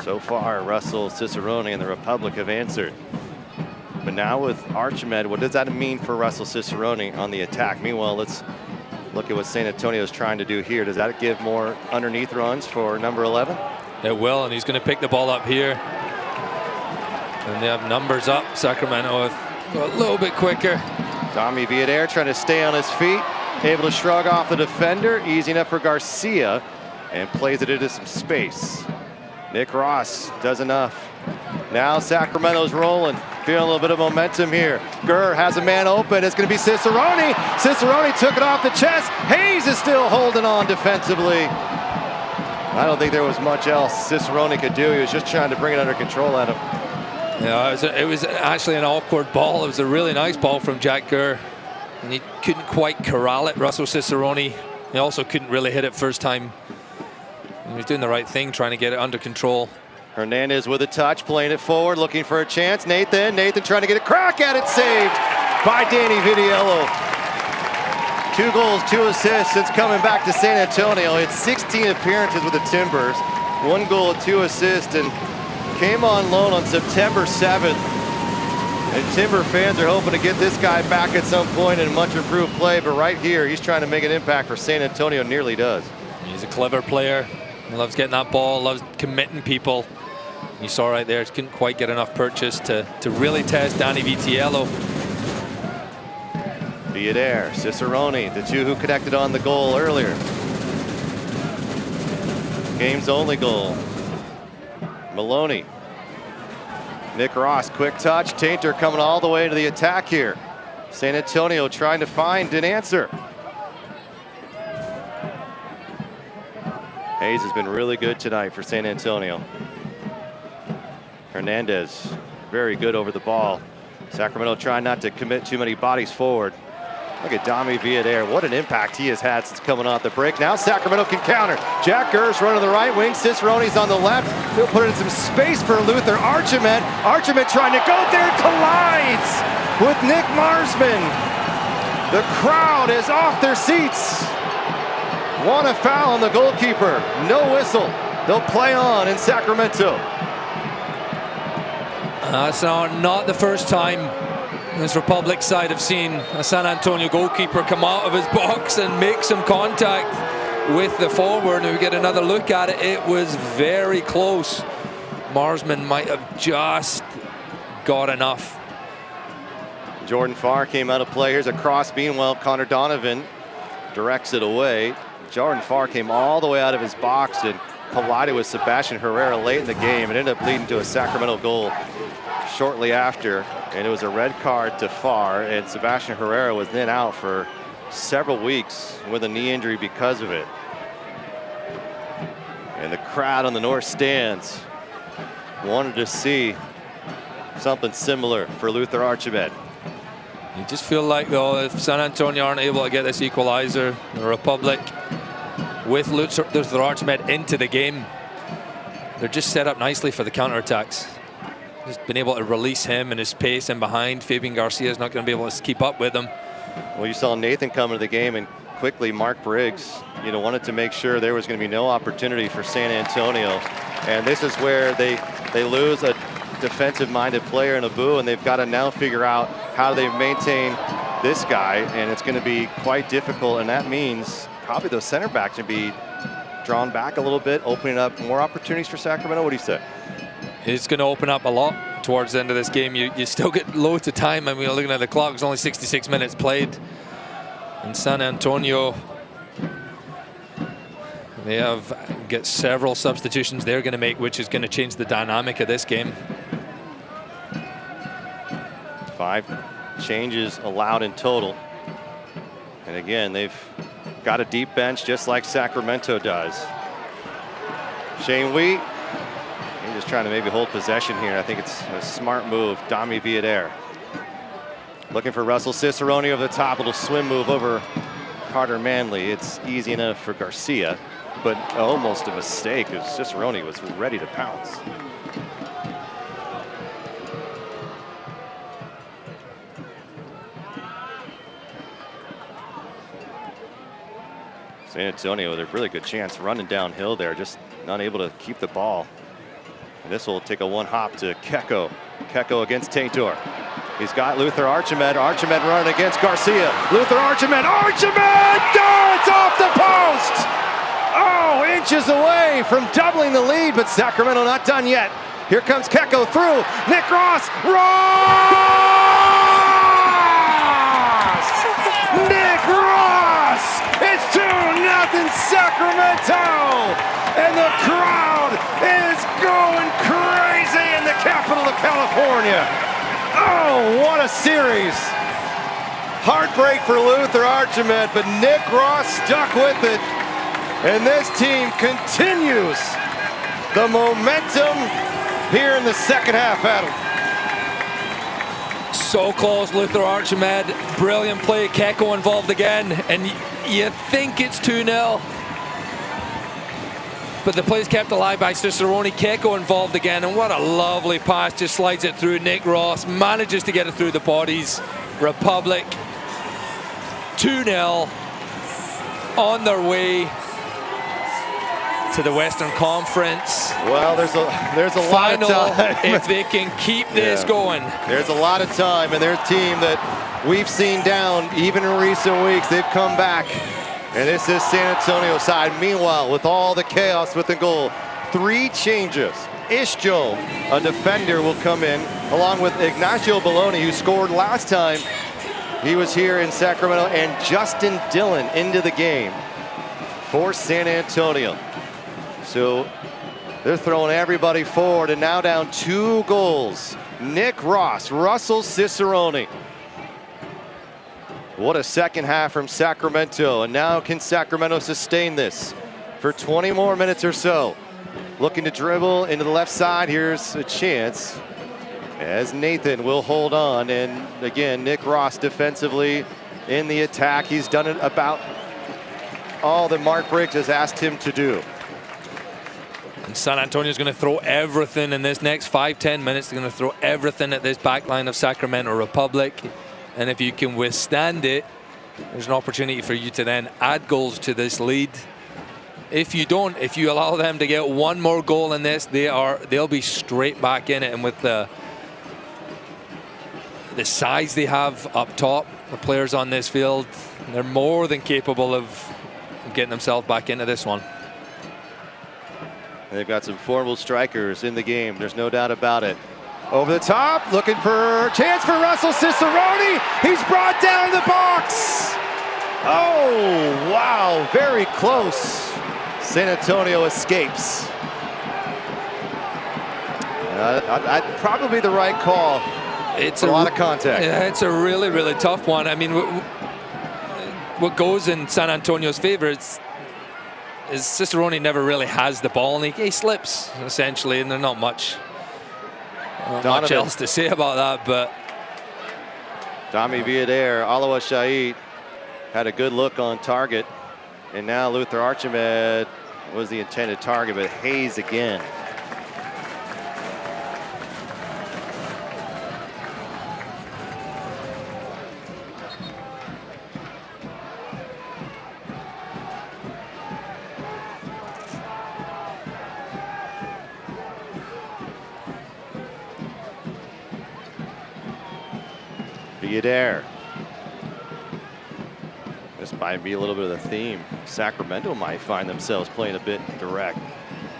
So far, Russell Cicerone and the Republic have answered. But now with Archimed, what does that mean for Russell Cicerone on the attack? Meanwhile, let's Look at what San Antonio is trying to do here. Does that give more underneath runs for number 11? It will, and he's going to pick the ball up here. And they have numbers up. Sacramento a little bit quicker. Tommy Villader trying to stay on his feet, able to shrug off the defender. Easy enough for Garcia, and plays it into some space. Nick Ross does enough. Now Sacramento's rolling, feeling a little bit of momentum here. Gurr has a man open. It's going to be Cicerone. Cicerone took it off the chest. Hayes is still holding on defensively. I don't think there was much else Cicerone could do. He was just trying to bring it under control at him. Yeah, it was actually an awkward ball. It was a really nice ball from Jack Gurr, and he couldn't quite corral it. Russell Cicerone, he also couldn't really hit it first time. He was doing the right thing, trying to get it under control. Hernandez with a touch, playing it forward, looking for a chance. Nathan trying to get a crack at it, saved by Danny Vitiello. 2 goals, 2 assists since coming back to San Antonio. He had 16 appearances with the Timbers, 1 goal, 2 assists, and came on loan on September 7th. And Timber fans are hoping to get this guy back at some point in much improved play, but right here, he's trying to make an impact for San Antonio, nearly does. He's a clever player. He loves getting that ball, loves committing people. You saw right there, he couldn't quite get enough purchase to really test Danny Vitiello. Villader, Cicerone, the 2 who connected on the goal earlier. Game's only goal. Maloney. Nick Ross, quick touch. Tainter coming all the way to the attack here. San Antonio trying to find an answer. Hayes has been really good tonight for San Antonio. Hernandez, very good over the ball. Sacramento trying not to commit too many bodies forward. Look at Dami Villader. What an impact he has had since coming off the break. Now Sacramento can counter. Jack Gurr's running the right wing. Cicerone's on the left. He'll put it in some space for Luther Archimet. Archimet trying to go there, collides with Nick Marsman. The crowd is off their seats. Want a foul on the goalkeeper. No whistle. They'll play on in Sacramento. That's not the first time this Republic side have seen a San Antonio goalkeeper come out of his box and make some contact with the forward. And we get another look at it. It was very close. Marsman might have just got enough. Jordan Farr came out of play. Here's a cross. Meanwhile, Connor Donovan directs it away. Jordan Farr came all the way out of his box and collided with Sebastian Herrera late in the game. It ended up leading to a Sacramento goal shortly after, and it was a red card to Farr, and Sebastian Herrera was then out for several weeks with a knee injury because of it. And the crowd on the north stands wanted to see something similar for Luther Archimet. You just feel like, though, if San Antonio aren't able to get this equalizer, the Republic with Luther Archimet into the game, they're just set up nicely for the counterattacks. Just been able to release him and his pace in behind. Fabian Garcia is not going to be able to keep up with him. Well, you saw Nathan come into the game, and quickly Mark Briggs, wanted to make sure there was going to be no opportunity for San Antonio. And this is where they lose a defensive-minded player in Abu, and they've got to now figure out how they maintain this guy, and it's going to be quite difficult. And that means probably those center backs should be drawn back a little bit, opening up more opportunities for Sacramento. What do you say? It's going to open up a lot towards the end of this game. You still get loads of time. I mean, looking at the clock, it's only 66 minutes played. And San Antonio, they get several substitutions they're going to make, which is going to change the dynamic of this game. 5 changes allowed in total. And again, they've got a deep bench just like Sacramento does. Shane Wheat. He's just trying to maybe hold possession here. I think it's a smart move. Dami Villader looking for Russell Cicerone over the top. Little swim move over Carter Manley. It's easy enough for Garcia, but almost a mistake because Cicerone was ready to pounce. San Antonio with a really good chance running downhill there, just not able to keep the ball. And this will take a one hop to Keko. Keko against Taintor. He's got Luther Archimed. Archimed running against Garcia. Luther Archimed. Archimed! Oh, it's off the post! Oh, inches away from doubling the lead, but Sacramento not done yet. Here comes Keko through. Nick Ross. Nick Ross! It's 2-0 Sacramento! And the crowd is going crazy in the capital of California. Oh, what a series. Heartbreak for Luther Archimed, but Nick Ross stuck with it. And this team continues the momentum here in the second half, Adam. So close, Luther Archimed. Brilliant play. Keko involved again. And you think it's 2-0. But the play's kept alive by Cicerone. Keko involved again. And what a lovely pass. Just slides it through. Nick Ross manages to get it through the bodies. Republic 2-0 on their way to the Western Conference. Well, there's a final, lot of time. If they can keep this going. There's a lot of time, and their team that we've seen down even in recent weeks, they've come back. And this is San Antonio side. Meanwhile, with all the chaos with the goal, 3 changes. Ishjo, a defender, will come in, along with Ignacio Bologna, who scored last time he was here in Sacramento, and Justin Dillon into the game for San Antonio. So they're throwing everybody forward, and now down 2 goals. Nick Ross, Russell Cicerone. What a second half from Sacramento. And now can Sacramento sustain this for 20 more minutes or so? Looking to dribble into the left side. Here's a chance as Nathan will hold on. And again, Nick Ross defensively in the attack. He's done it about all that Mark Briggs has asked him to do. And San Antonio's going to throw everything in this next 5-10 minutes. They're going to throw everything at this back line of Sacramento Republic. And if you can withstand it, there's an opportunity for you to then add goals to this lead. If you don't, if you allow them to get 1 more goal in this, they'll be straight back in it. And with the size they have up top, the players on this field, they're more than capable of getting themselves back into this one. They've got some formidable strikers in the game. There's no doubt about it. Over the top, looking for a chance for Russell Cicerone. He's brought down in the box. Oh, wow, very close. San Antonio escapes. Probably the right call. It's a lot of contact. Yeah, it's a really, really tough one. I mean, what goes in San Antonio's favor is Cicerone never really has the ball, and he slips, essentially, and there's not much else to say about that. But Dami Villader, Alawa Shahid had a good look on target, and now Luther Archimed was the intended target, but Hayes again. Villader. This might be a little bit of the theme. Sacramento might find themselves playing a bit direct.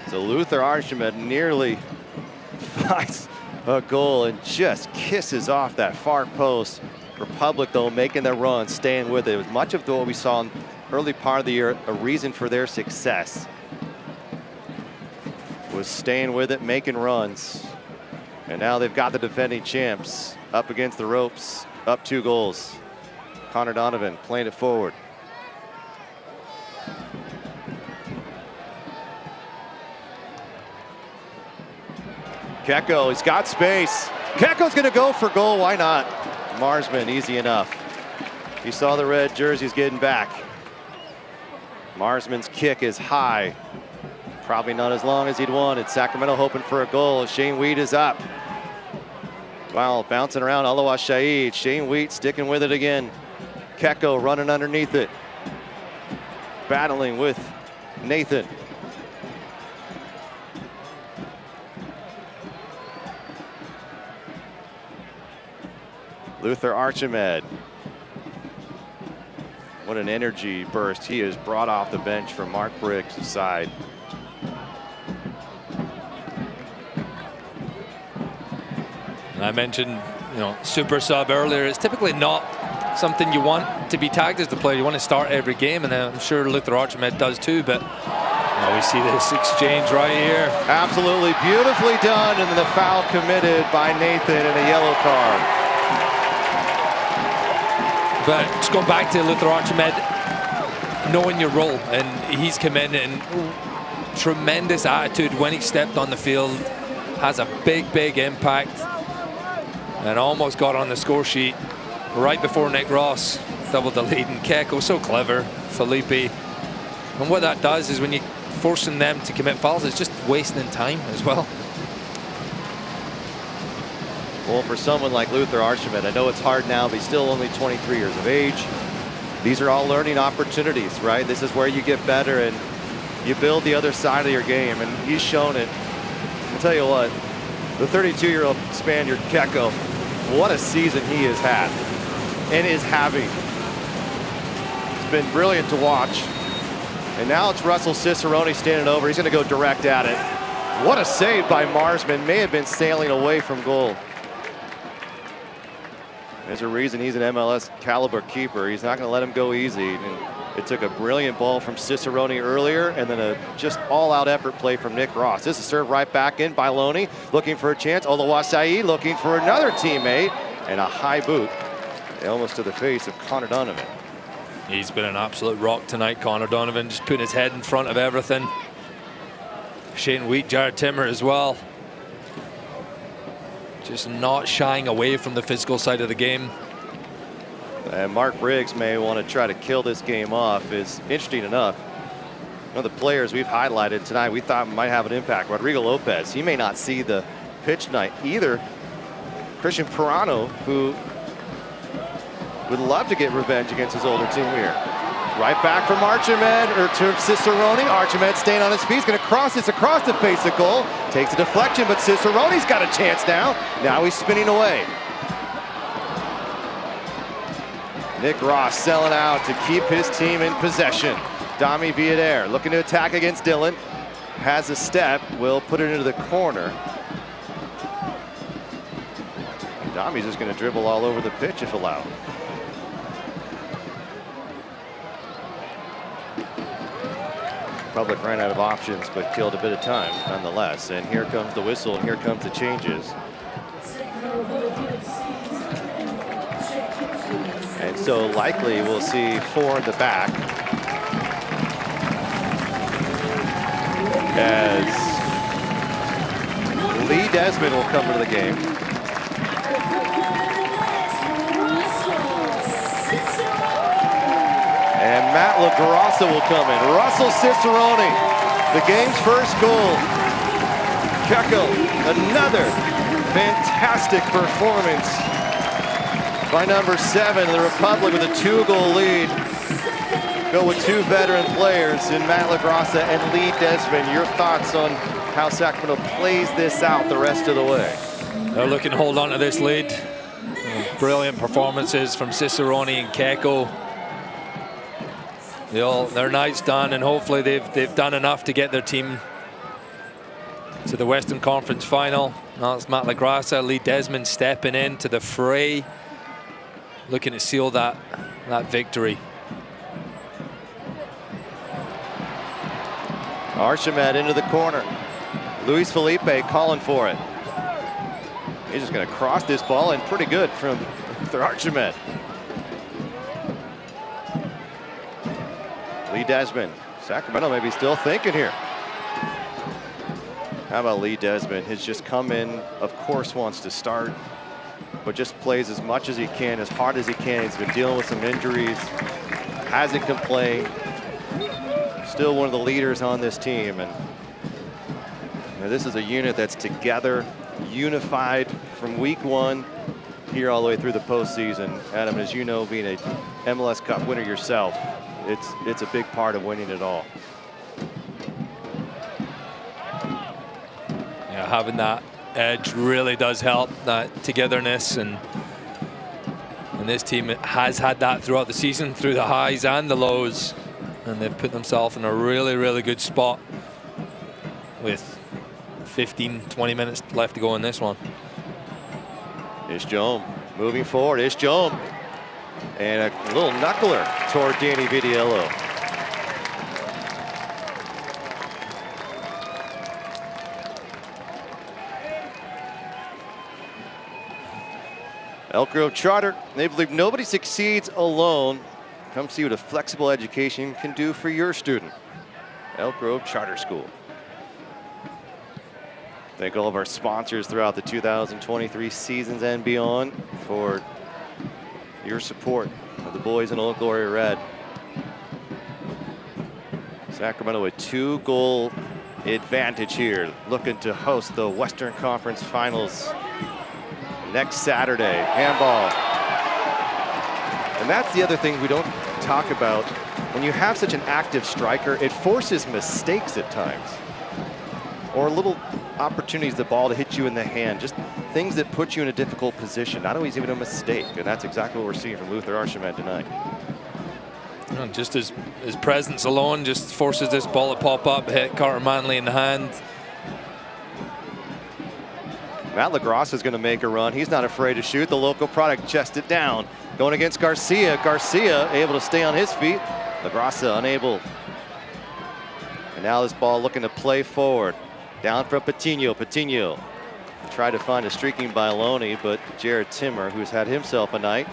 So Luther Archimed nearly finds a goal and just kisses off that far post. Republic, though, making their run, staying with it. It was much of what we saw in the early part of the year, a reason for their success was staying with it, making runs. And now they've got the defending champs up against the ropes, up 2 goals. Connor Donovan playing it forward. Keko, he's got space. Keko's gonna go for goal, why not? Marsman, easy enough. He saw the red jerseys getting back. Marsman's kick is high. Probably not as long as he'd wanted. Sacramento hoping for a goal. Shane Wheat is up. Wow, bouncing around Alawa Shahid. Shane Wheat sticking with it again. Keko running underneath it. Battling with Nathan. Luther Archimed. What an energy burst he has brought off the bench from Mark Briggs' side. And I mentioned, super sub earlier. It's typically not something you want to be tagged as the player. You want to start every game, and I'm sure Luther Archimed does too, but we see this exchange right here. Absolutely beautifully done, and then the foul committed by Nathan and a yellow card. But just going back to Luther Archimed, knowing your role, and he's come in and tremendous attitude when he stepped on the field, has a big impact, and almost got on the score sheet right before Nick Ross doubled the lead. And Keko, so clever, Felipe. And what that does is when you're forcing them to commit fouls, it's just wasting time as well. Well, for someone like Luther Archimed, I know it's hard now, but he's still only 23 years of age. These are all learning opportunities, right? This is where you get better and you build the other side of your game, and he's shown it. I'll tell you what, the 32-year-old Spaniard Keko, what a season he has had and is having. It's been brilliant to watch. And now it's Russell Cicerone standing over. He's going to go direct at it. What a save by Marsman. May have been sailing away from goal. There's a reason he's an MLS caliber keeper. He's not going to let him go easy. And it took a brilliant ball from Cicerone earlier, and then a just all-out effort play from Nick Ross. This is served right back in by Loney, looking for a chance. Oluwaseyi looking for another teammate, and a high boot, almost to the face of Connor Donovan. He's been an absolute rock tonight, Connor Donovan, just putting his head in front of everything. Shane Wheat, Jared Timmer as well. Just not shying away from the physical side of the game. And Mark Briggs may want to try to kill this game off. Is interesting enough. One of the players we've highlighted tonight we thought might have an impact. Rodrigo Lopez, he may not see the pitch tonight either. Christian Pirano, who would love to get revenge against his older team here. Right back from Archimed, or to Cicerone. Archimed staying on his feet. He's going to cross this across the face of goal. Takes a deflection, but Cicerone's got a chance now. Now he's spinning away. Nick Ross selling out to keep his team in possession. Dami Villader looking to attack against Dylan. Has a step, will put it into the corner. Dami's just going to dribble all over the pitch if allowed. Public ran out of options, but killed a bit of time nonetheless. And here comes the whistle, and here comes the changes. And so likely we'll see 4 in the back as Lee Desmond will come into the game. And Matt LaGrassa will come in. Russell Cicerone, the game's first goal. Keko, another fantastic performance by number 7, the Republic with a 2-goal lead. Go with 2 veteran players in Matt LaGrassa and Lee Desmond. Your thoughts on how Sacramento plays this out the rest of the way? They're looking to hold on to this lead. Brilliant performances from Cicerone and Keko. Their night's done, and hopefully they've done enough to get their team to the Western Conference Final. Now it's Matt LaGrassa, Lee Desmond stepping into the fray, looking to seal that victory. Archimed into the corner. Luis Felipe calling for it. He's just going to cross this ball, and pretty good from Archimed. Lee Desmond. Sacramento may be still thinking here. How about Lee Desmond? Has just come in, of course wants to start, but just plays as much as he can, as hard as he can. He's been dealing with some injuries, hasn't complained. Still one of the leaders on this team. And this is a unit that's together, unified from week 1 here all the way through the postseason. Adam, as you know, being a MLS Cup winner yourself, it's a big part of winning it all. Yeah, having that edge really does help, that togetherness, and And this team has had that throughout the season, through the highs and the lows. And they've put themselves in a really, really good spot with 15, 20 minutes left to go in this one. Here's Jome moving forward. Here's Jome. And a little knuckler toward Danny Vitiello. Elk Grove Charter, they believe nobody succeeds alone. Come see what a flexible education can do for your student. Elk Grove Charter School. Thank all of our sponsors throughout the 2023 seasons and beyond for your support of the boys in Old Glory Red. Sacramento a 2-goal advantage here, looking to host the Western Conference Finals next Saturday. Handball. And that's the other thing we don't talk about. When you have such an active striker, it forces mistakes at times. Or little opportunities, the ball to hit you in the hand. Just things that put you in a difficult position. Not always even a mistake. And that's exactly what we're seeing from Luther Archimed tonight. Just his presence alone just forces this ball to pop up, hit Carter Manley in the hand. Matt LaGrasse is going to make a run. He's not afraid to shoot. The local product chested down. Going against Garcia. Garcia able to stay on his feet. LaGrasse unable. And now this ball looking to play forward. Down from Patino. Patino tried to find a streaking by Loney, but Jared Timmer, who's had himself a night.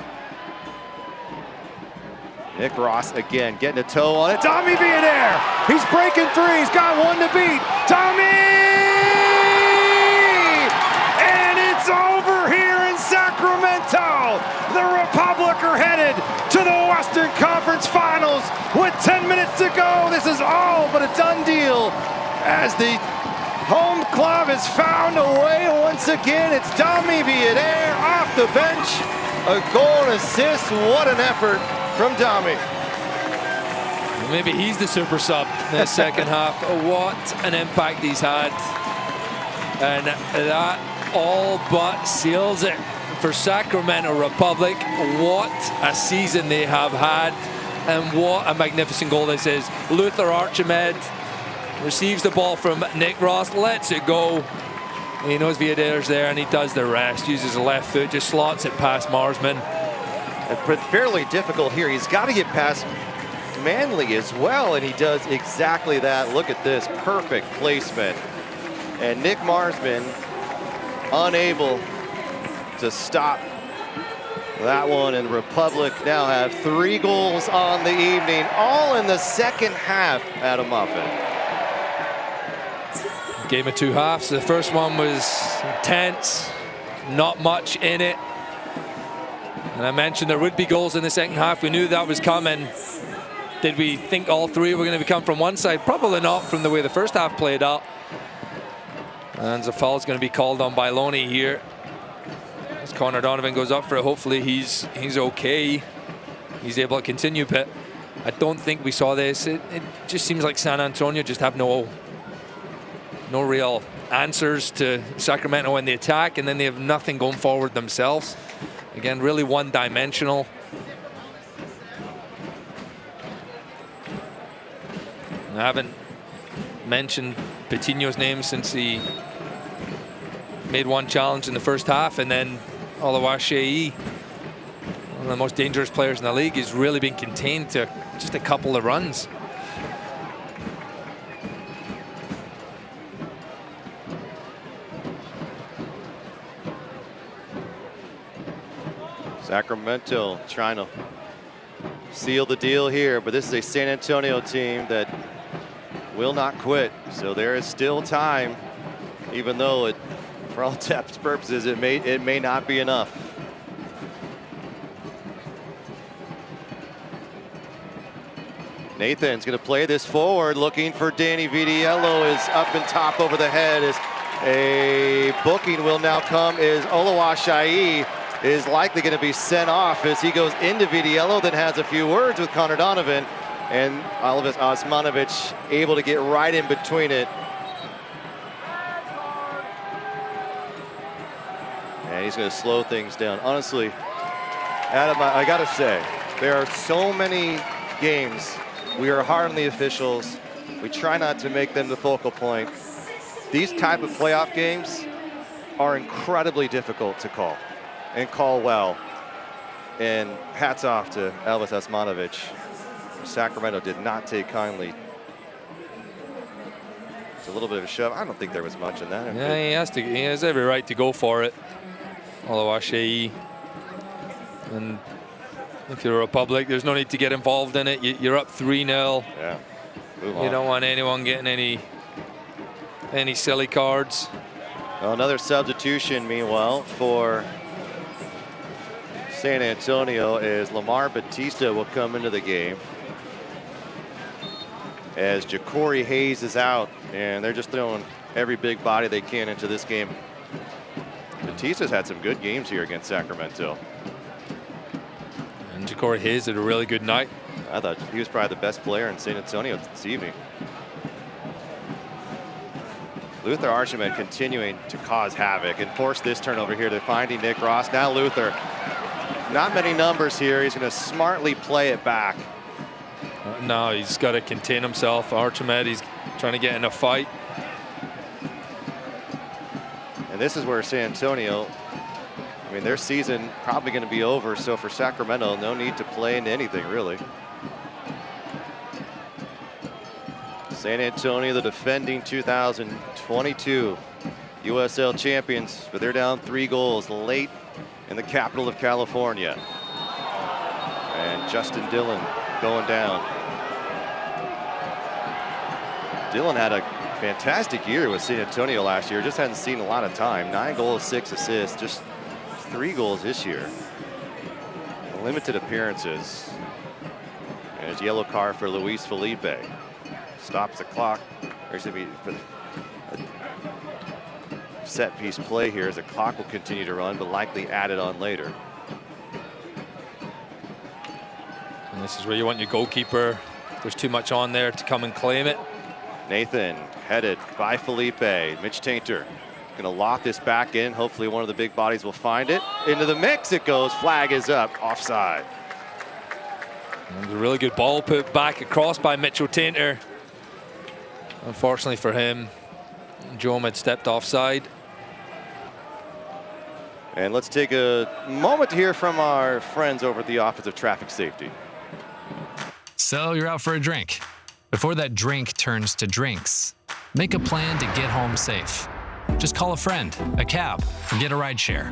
Nick Ross again getting a toe on it. Tommy Villader. He's breaking free. He's got one to beat. Tommy! Over here in Sacramento. The Republic are headed to the Western Conference Finals with 10 minutes to go. This is all but a done deal as the home club has found a way once again. It's Tommy Villader off the bench. A goal and assist. What an effort from Tommy. Maybe he's the super sub in the second half. What an impact he's had. And that all but seals it for Sacramento Republic. What a season they have had, and what a magnificent goal this is. Luther Archimed receives the ball from Nick Ross, lets it go. He knows Villader's there, and he does the rest. Uses the left foot, just slots it past Marsman. Fairly difficult here. He's got to get past Manley as well, and he does exactly that. Look at this, perfect placement. And Nick Marsman unable to stop that one, and Republic now have 3 goals on the evening, all in the second half. Adam Moffat. Game of 2 halves. The first one was intense, not much in it. And I mentioned there would be goals in the second half. We knew that was coming. Did we think all 3 were going to come from one side? Probably not, from the way the first half played out. And the foul is going to be called on by Loney here. As Connor Donovan goes up for it, hopefully he's okay. He's able to continue, but I don't think we saw this. It just seems like San Antonio just have no real answers to Sacramento in the attack, and then they have nothing going forward themselves. Again, really one-dimensional. I haven't mentioned Patino's name since he made one challenge in the first half, and then Oluwaseyi, one of the most dangerous players in the league, has really been contained to just a couple of runs. Sacramento trying to seal the deal here, but this is a San Antonio team that will not quit. So there is still time, even though it, for all intents and purposes, it may not be enough. Nathan's going to play this forward, looking for Danny Vitiello. Is up and top over the head. As a booking will now come, is Oluwaseyi is likely going to be sent off as he goes into Vitiello, then has a few words with Connor Donovan, and Alvis Osmanovic able to get right in between it. And he's going to slow things down. Honestly, Adam, I gotta say, there are so many games. We are hard on the officials. We try not to make them the focal point. These type of playoff games are incredibly difficult to call and call well. And hats off to Elvis Osmanovic. Sacramento did not take kindly. It's a little bit of a shove. I don't think there was much in that. Yeah, he has every right to go for it. Although Ashei, and if you're a Republic, there's no need to get involved in it. You're up 3-0. Yeah. You don't want anyone getting any silly cards. Well, another substitution, meanwhile, for San Antonio is Lamar Batista will come into the game as Ja'Cory Hayes is out, and they're just throwing every big body they can into this game. Batista's had some good games here against Sacramento. And Ja'Cory Hayes had a really good night. I thought he was probably the best player in San Antonio this evening. Luther Archimed continuing to cause havoc and force this turnover here. They're finding Nick Ross. Now Luther, not many numbers here. He's going to smartly play it back. No, he's got to contain himself. Archimed, he's trying to get in a fight. And this is where San Antonio, I mean, their season probably going to be over. So for Sacramento, no need to play into anything, really. San Antonio, the defending 2022 USL champions, but they're down 3 goals late in the capital of California. And Justin Dillon going down. Dillon had a fantastic year with San Antonio last year. Just hadn't seen a lot of time. 9 goals, 6 assists, just 3 goals this year. Limited appearances. And it's yellow card for Luis Felipe. Stops the clock. There's going to be a set piece play here as the clock will continue to run, but likely added on later. And this is where you want your goalkeeper, if there's too much on there, to come and claim it. Nathan headed by Felipe. Mitch Tainter going to lock this back in. Hopefully one of the big bodies will find it. Into the mix it goes. Flag is up. Offside. And a really good ball put back across by Mitchell Tainter. Unfortunately for him, Joe had stepped offside. And let's take a moment to hear from our friends over at the Office of Traffic Safety. So you're out for a drink. Before that drink turns to drinks, make a plan to get home safe. Just call a friend, a cab, or get a ride share.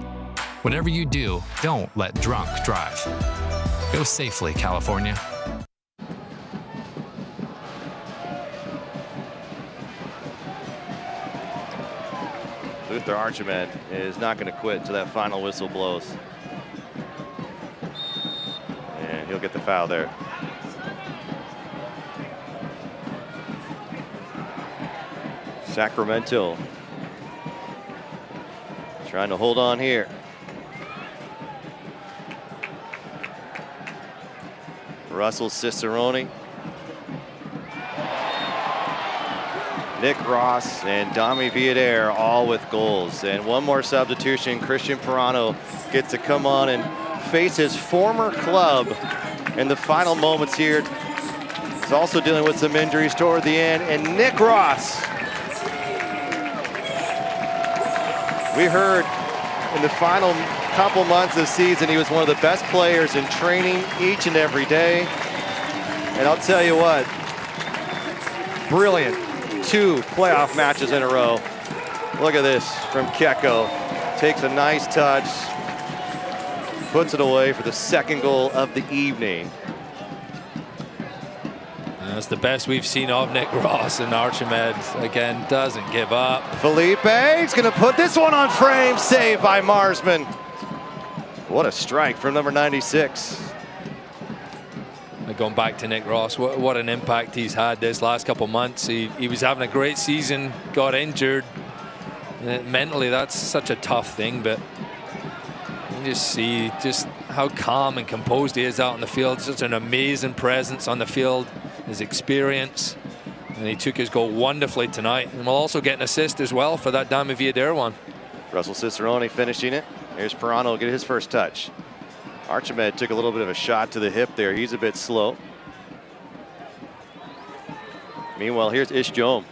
Whatever you do, don't let drunk drive. Go safely, California. Luther Archimed is not going to quit until that final whistle blows. And he'll get the foul there. Sacramento trying to hold on here. Russell Cicerone, Nick Ross, and Dami Villader all with goals. And one more substitution. Christian Pirano gets to come on and face his former club in the final moments here. He's also dealing with some injuries toward the end. And Nick Ross, we heard in the final couple months of the season, he was one of the best players in training each and every day. And I'll tell you what, brilliant 2 playoff matches in a row. Look at this from Keko. Takes a nice touch, puts it away for the 2nd goal of the evening. That's the best we've seen of Nick Ross, and Archimed again doesn't give up. Felipe is going to put this one on frame. Saved by Marsman. What a strike from number 96. Going back to Nick Ross, what an impact he's had this last couple months. He was having a great season, got injured. Mentally, that's such a tough thing, but you just see just how calm and composed he is out in the field. Such an amazing presence on the field, his experience. And he took his goal wonderfully tonight. And will also get an assist as well for that Dami Villader one. Russell Cicerone finishing it. Here's Pirano, get his first touch. Archimed took a little bit of a shot to the hip there. He's a bit slow. Meanwhile, here's Ishjom.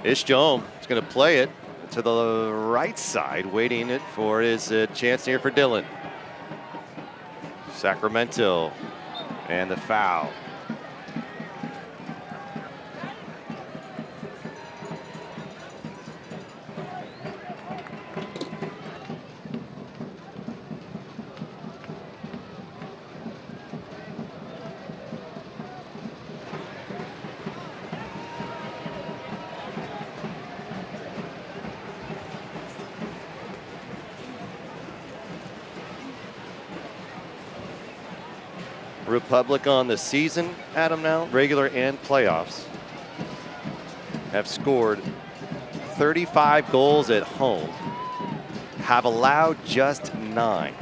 Ishjom is going to play it to the right side, waiting it for his chance here for Dylan. Sacramento and the foul. Republic on the season, Adam, now, regular and playoffs, have scored 35 goals at home, have allowed just 9.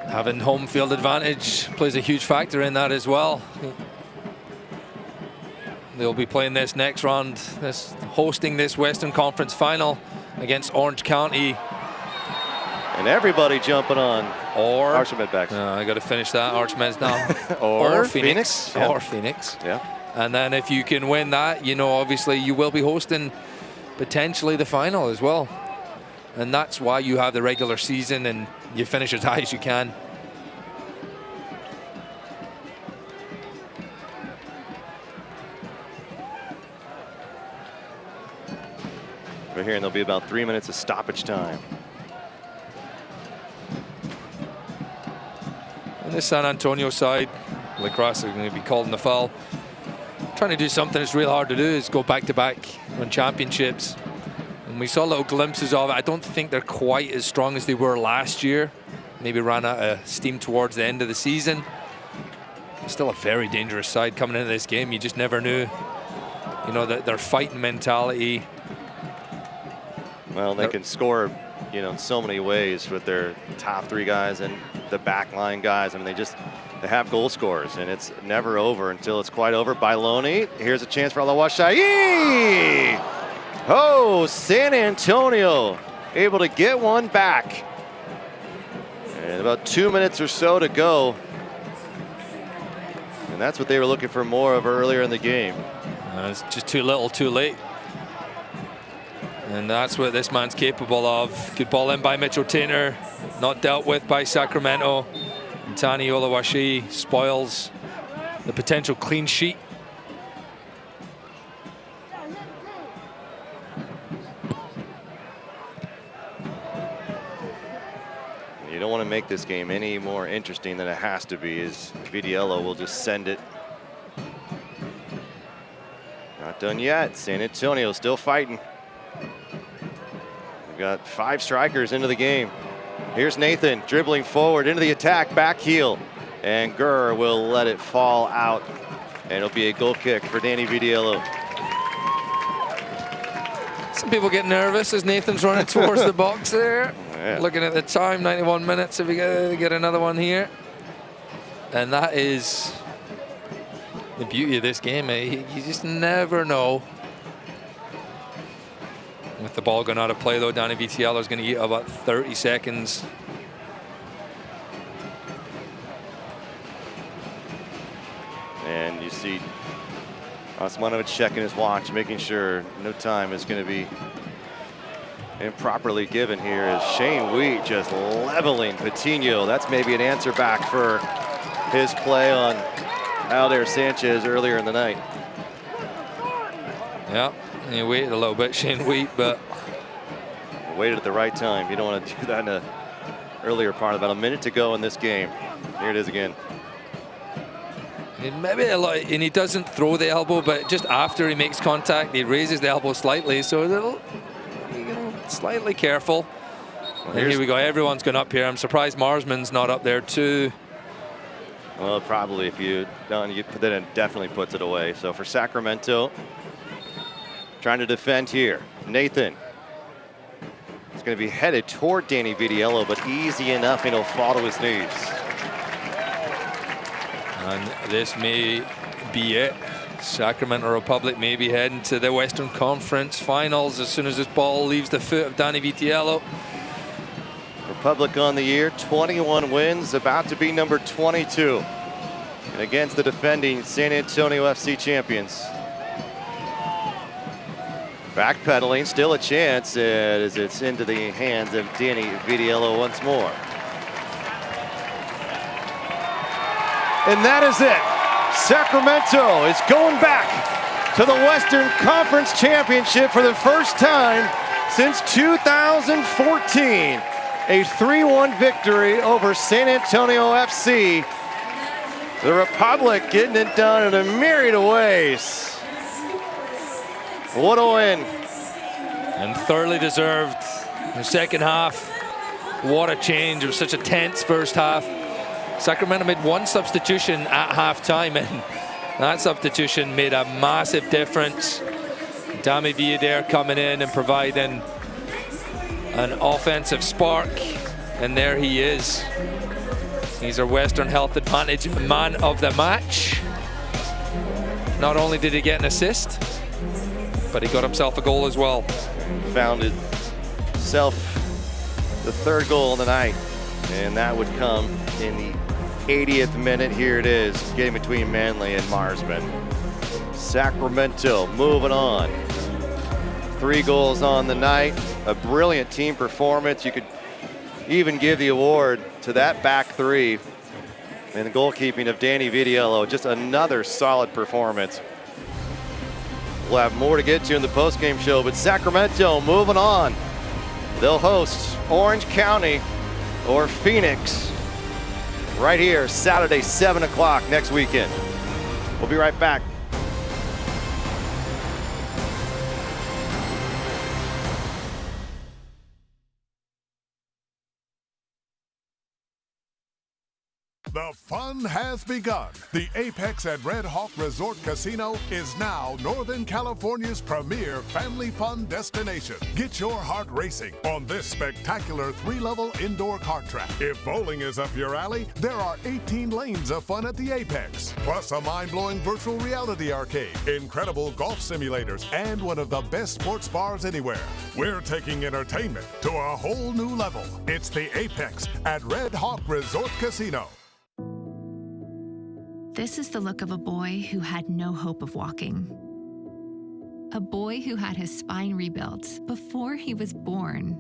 Having home field advantage plays a huge factor in that as well. They'll be playing this next round, hosting this Western Conference final against Orange County. And everybody jumping on Archimed backs. I got to finish that. Archimed's down. or Phoenix. Yeah. Or Phoenix. Yeah. And then if you can win that, you know, obviously you will be hosting potentially the final as well. And that's why you have the regular season and you finish as high as you can. We're hearing there'll be about 3 minutes of stoppage time. On the San Antonio side, Lacrosse are going to be called in the foul. Trying to do something that's real hard to do is go back-to-back on championships. And we saw little glimpses of it. I don't think they're quite as strong as they were last year. Maybe ran out of steam towards the end of the season. Still a very dangerous side coming into this game. You just never knew, you know, their fighting mentality. Well, they can score, you know, in so many ways with their top 3 guys and the back line guys. I mean, they have goal scorers, and it's never over until it's quite over. Bailoni, here's a chance for Alawashai. Oh, San Antonio able to get one back. And about 2 minutes or so to go. And that's what they were looking for more of earlier in the game. It's just too little, too late. And that's what this man's capable of. Good ball in by Mitchell Tainter, not dealt with by Sacramento. And Tani Olawashi spoils the potential clean sheet. You don't want to make this game any more interesting than it has to be, as Vidiello will just send it. Not done yet. San Antonio still fighting. We've got 5 strikers into the game. Here's Nathan dribbling forward into the attack, back heel. And Gurr will let it fall out. And it'll be a goal kick for Danny Vidiello. Some people get nervous as Nathan's running towards the box there. Yeah. Looking at the time, 91 minutes if we get another one here. And that is the beauty of this game. You just never know. With the ball going out of play, though, Danny Vitiello is going to eat about 30 seconds. And you see Osmanovic checking his watch, making sure no time is going to be improperly given here, as Shane Wheat just leveling Patino. That's maybe an answer back for his play on Aldair Sanchez earlier in the night. Yeah, he waited a little bit, Shane Wheat, but waited at the right time. You don't want to do that in an earlier part. About a minute to go in this game. Here it is again. Maybe a lot, and he doesn't throw the elbow, but just after he makes contact, he raises the elbow slightly, so a little, you know, slightly careful. Well, and here we go. Everyone's going up here. I'm surprised Marsman's not up there too. Well, probably if you don't, you put that in, definitely puts it away. So for Sacramento, trying to defend here, Nathan. It's going to be headed toward Danny Vidiello, but easy enough, and he'll fall to his knees. And this may be it. Sacramento Republic may be heading to the Western Conference Finals as soon as this ball leaves the foot of Danny Vitiello. Republic on the year, 21 wins, about to be number 22. And against the defending San Antonio FC champions. Backpedaling, still a chance as it's into the hands of Danny Vitiello once more. And that is it. Sacramento is going back to the Western Conference Championship for the first time since 2014. A 3-1 victory over San Antonio FC. The Republic getting it done in a myriad of ways. What a win. And thoroughly deserved. The second half, what a change. It was such a tense first half. Sacramento made one substitution at halftime, and that substitution made a massive difference. Dami Villadair coming in and providing an offensive spark, and there he is. He's our Western Health Advantage man of the match. Not only did he get an assist, but he got himself a goal as well. Found himself the third goal of the night, and that would come in the 80th minute. Here it is, getting between Manly and Marsman. Sacramento moving on. 3 goals on the night, a brilliant team performance. You could even give the award to that back three and the goalkeeping of Danny Vitiello. Just another solid performance. We'll have more to get to in the postgame show, but Sacramento moving on. They'll host Orange County or Phoenix right here Saturday, 7 o'clock next weekend. We'll be right back. The fun has begun. The Apex at Red Hawk Resort Casino is now Northern California's premier family fun destination. Get your heart racing on this spectacular 3-level indoor kart track. If bowling is up your alley, there are 18 lanes of fun at the Apex, plus a mind-blowing virtual reality arcade, incredible golf simulators, and one of the best sports bars anywhere. We're taking entertainment to a whole new level. It's the Apex at Red Hawk Resort Casino. This is the look of a boy who had no hope of walking. A boy who had his spine rebuilt before he was born.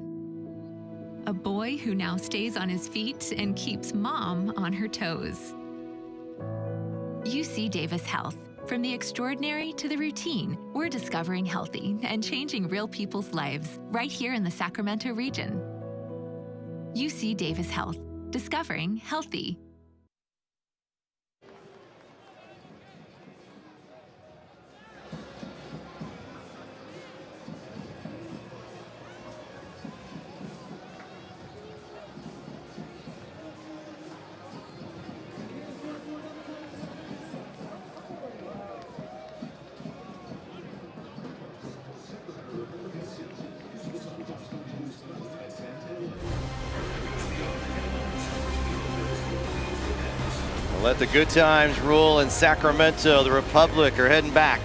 A boy who now stays on his feet and keeps mom on her toes. UC Davis Health. From the extraordinary to the routine, we're discovering healthy and changing real people's lives right here in the Sacramento region. UC Davis Health. Discovering healthy. Let the good times rule in Sacramento. The Republic are heading back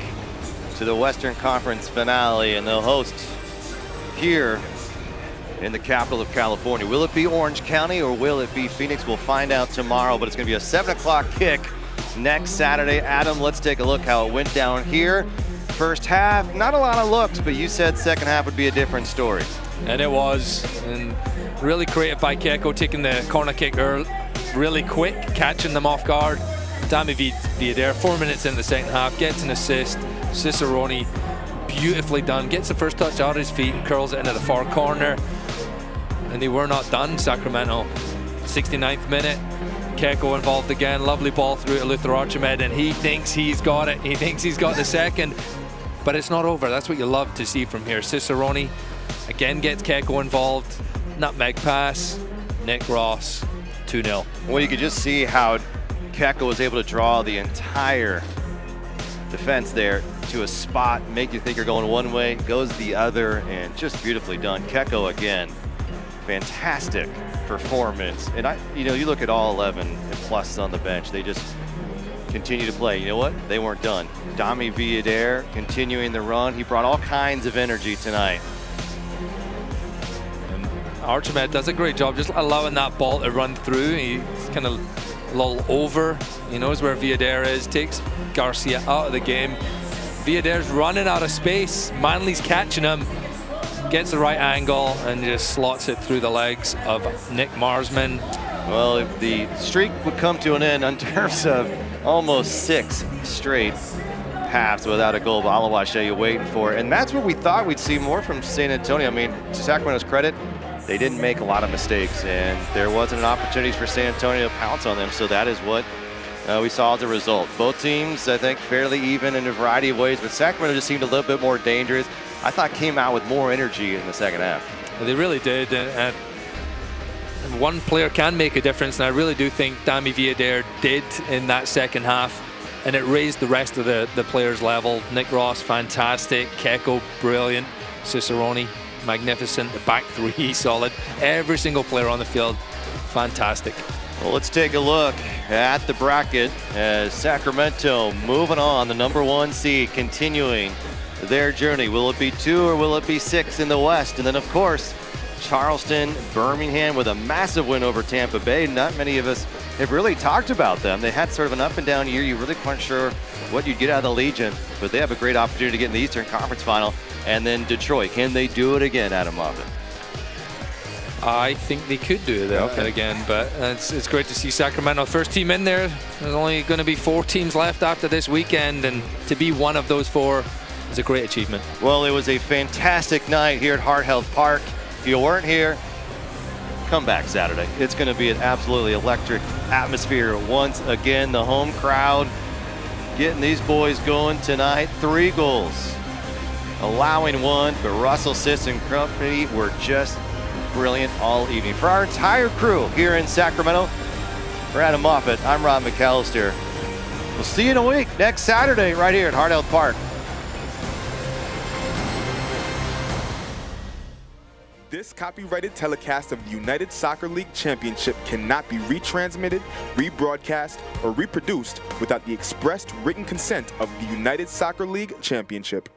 to the Western Conference finale, and they'll host here in the capital of California. Will it be Orange County or will it be Phoenix? We'll find out tomorrow, but it's going to be a 7 o'clock kick next Saturday. Adam, let's take a look how it went down here. First half, not a lot of looks, but you said second half would be a different story. And it was, and really creative by Keko, taking the corner kick really quick, catching them off guard. Dami Villadair, 4 minutes in the second half, gets an assist. Cicerone, beautifully done, gets the first touch out of his feet and curls it into the far corner. And they were not done, Sacramento. 69th minute, Keko involved again, lovely ball through to Luther Archimed, and he thinks he's got it. He thinks he's got the second, but it's not over. That's what you love to see from here. Cicerone again gets Keko involved. Nutmeg pass, Nick Ross, 2-0. Well, you could just see how Keko was able to draw the entire defense there to a spot, make you think you're going one way, goes the other, and just beautifully done. Keko again, fantastic performance. And you look at all 11 and plus on the bench, they just continue to play. You know what? They weren't done. Dami Villadair continuing the run. He brought all kinds of energy tonight. Archimed does a great job just allowing that ball to run through. He's kind of a little over. He knows where Villader is, takes Garcia out of the game. Villader's running out of space. Manley's catching him, gets the right angle, and just slots it through the legs of Nick Marsman. Well, the streak would come to an end in terms of almost 6 straight halves without a goal. But otherwise, you're waiting for it. And that's what we thought we'd see more from San Antonio. I mean, to Sacramento's credit, they didn't make a lot of mistakes, and there wasn't an opportunity for San Antonio to pounce on them. So that is what we saw as a result. Both teams, I think, fairly even in a variety of ways, but Sacramento just seemed a little bit more dangerous. I thought came out with more energy in the second half. They really did. And one player can make a difference, and I really do think Dami Villader did in that second half, and it raised the rest of the players' level. Nick Ross, fantastic. Keko, brilliant. Cicerone, magnificent. The back three, solid. Every single player on the field, fantastic. Well, let's take a look at the bracket as Sacramento moving on, the #1 seed, continuing their journey. Will it be 2 or will it be 6 in the West? And then, of course, Charleston, Birmingham with a massive win over Tampa Bay. Not many of us have really talked about them. They had sort of an up and down year. You really weren't sure what you'd get out of the Legion, but they have a great opportunity to get in the Eastern Conference Final. And then Detroit, can they do it again, Adam Moffett? I think they could do it again, but it's great to see Sacramento. First team in there. There's only going to be 4 teams left after this weekend, and to be one of those 4 is a great achievement. Well, it was a fantastic night here at Heart Health Park. If you weren't here, come back Saturday. It's going to be an absolutely electric atmosphere once again. The home crowd getting these boys going tonight. 3 goals, allowing 1, but Russell, Sis, and company were just brilliant all evening. For our entire crew here in Sacramento, for Adam Moffett, I'm Rob McAllister. We'll see you in a week, next Saturday, right here at Heart Health Park. This copyrighted telecast of the United Soccer League Championship cannot be retransmitted, rebroadcast, or reproduced without the expressed written consent of the United Soccer League Championship.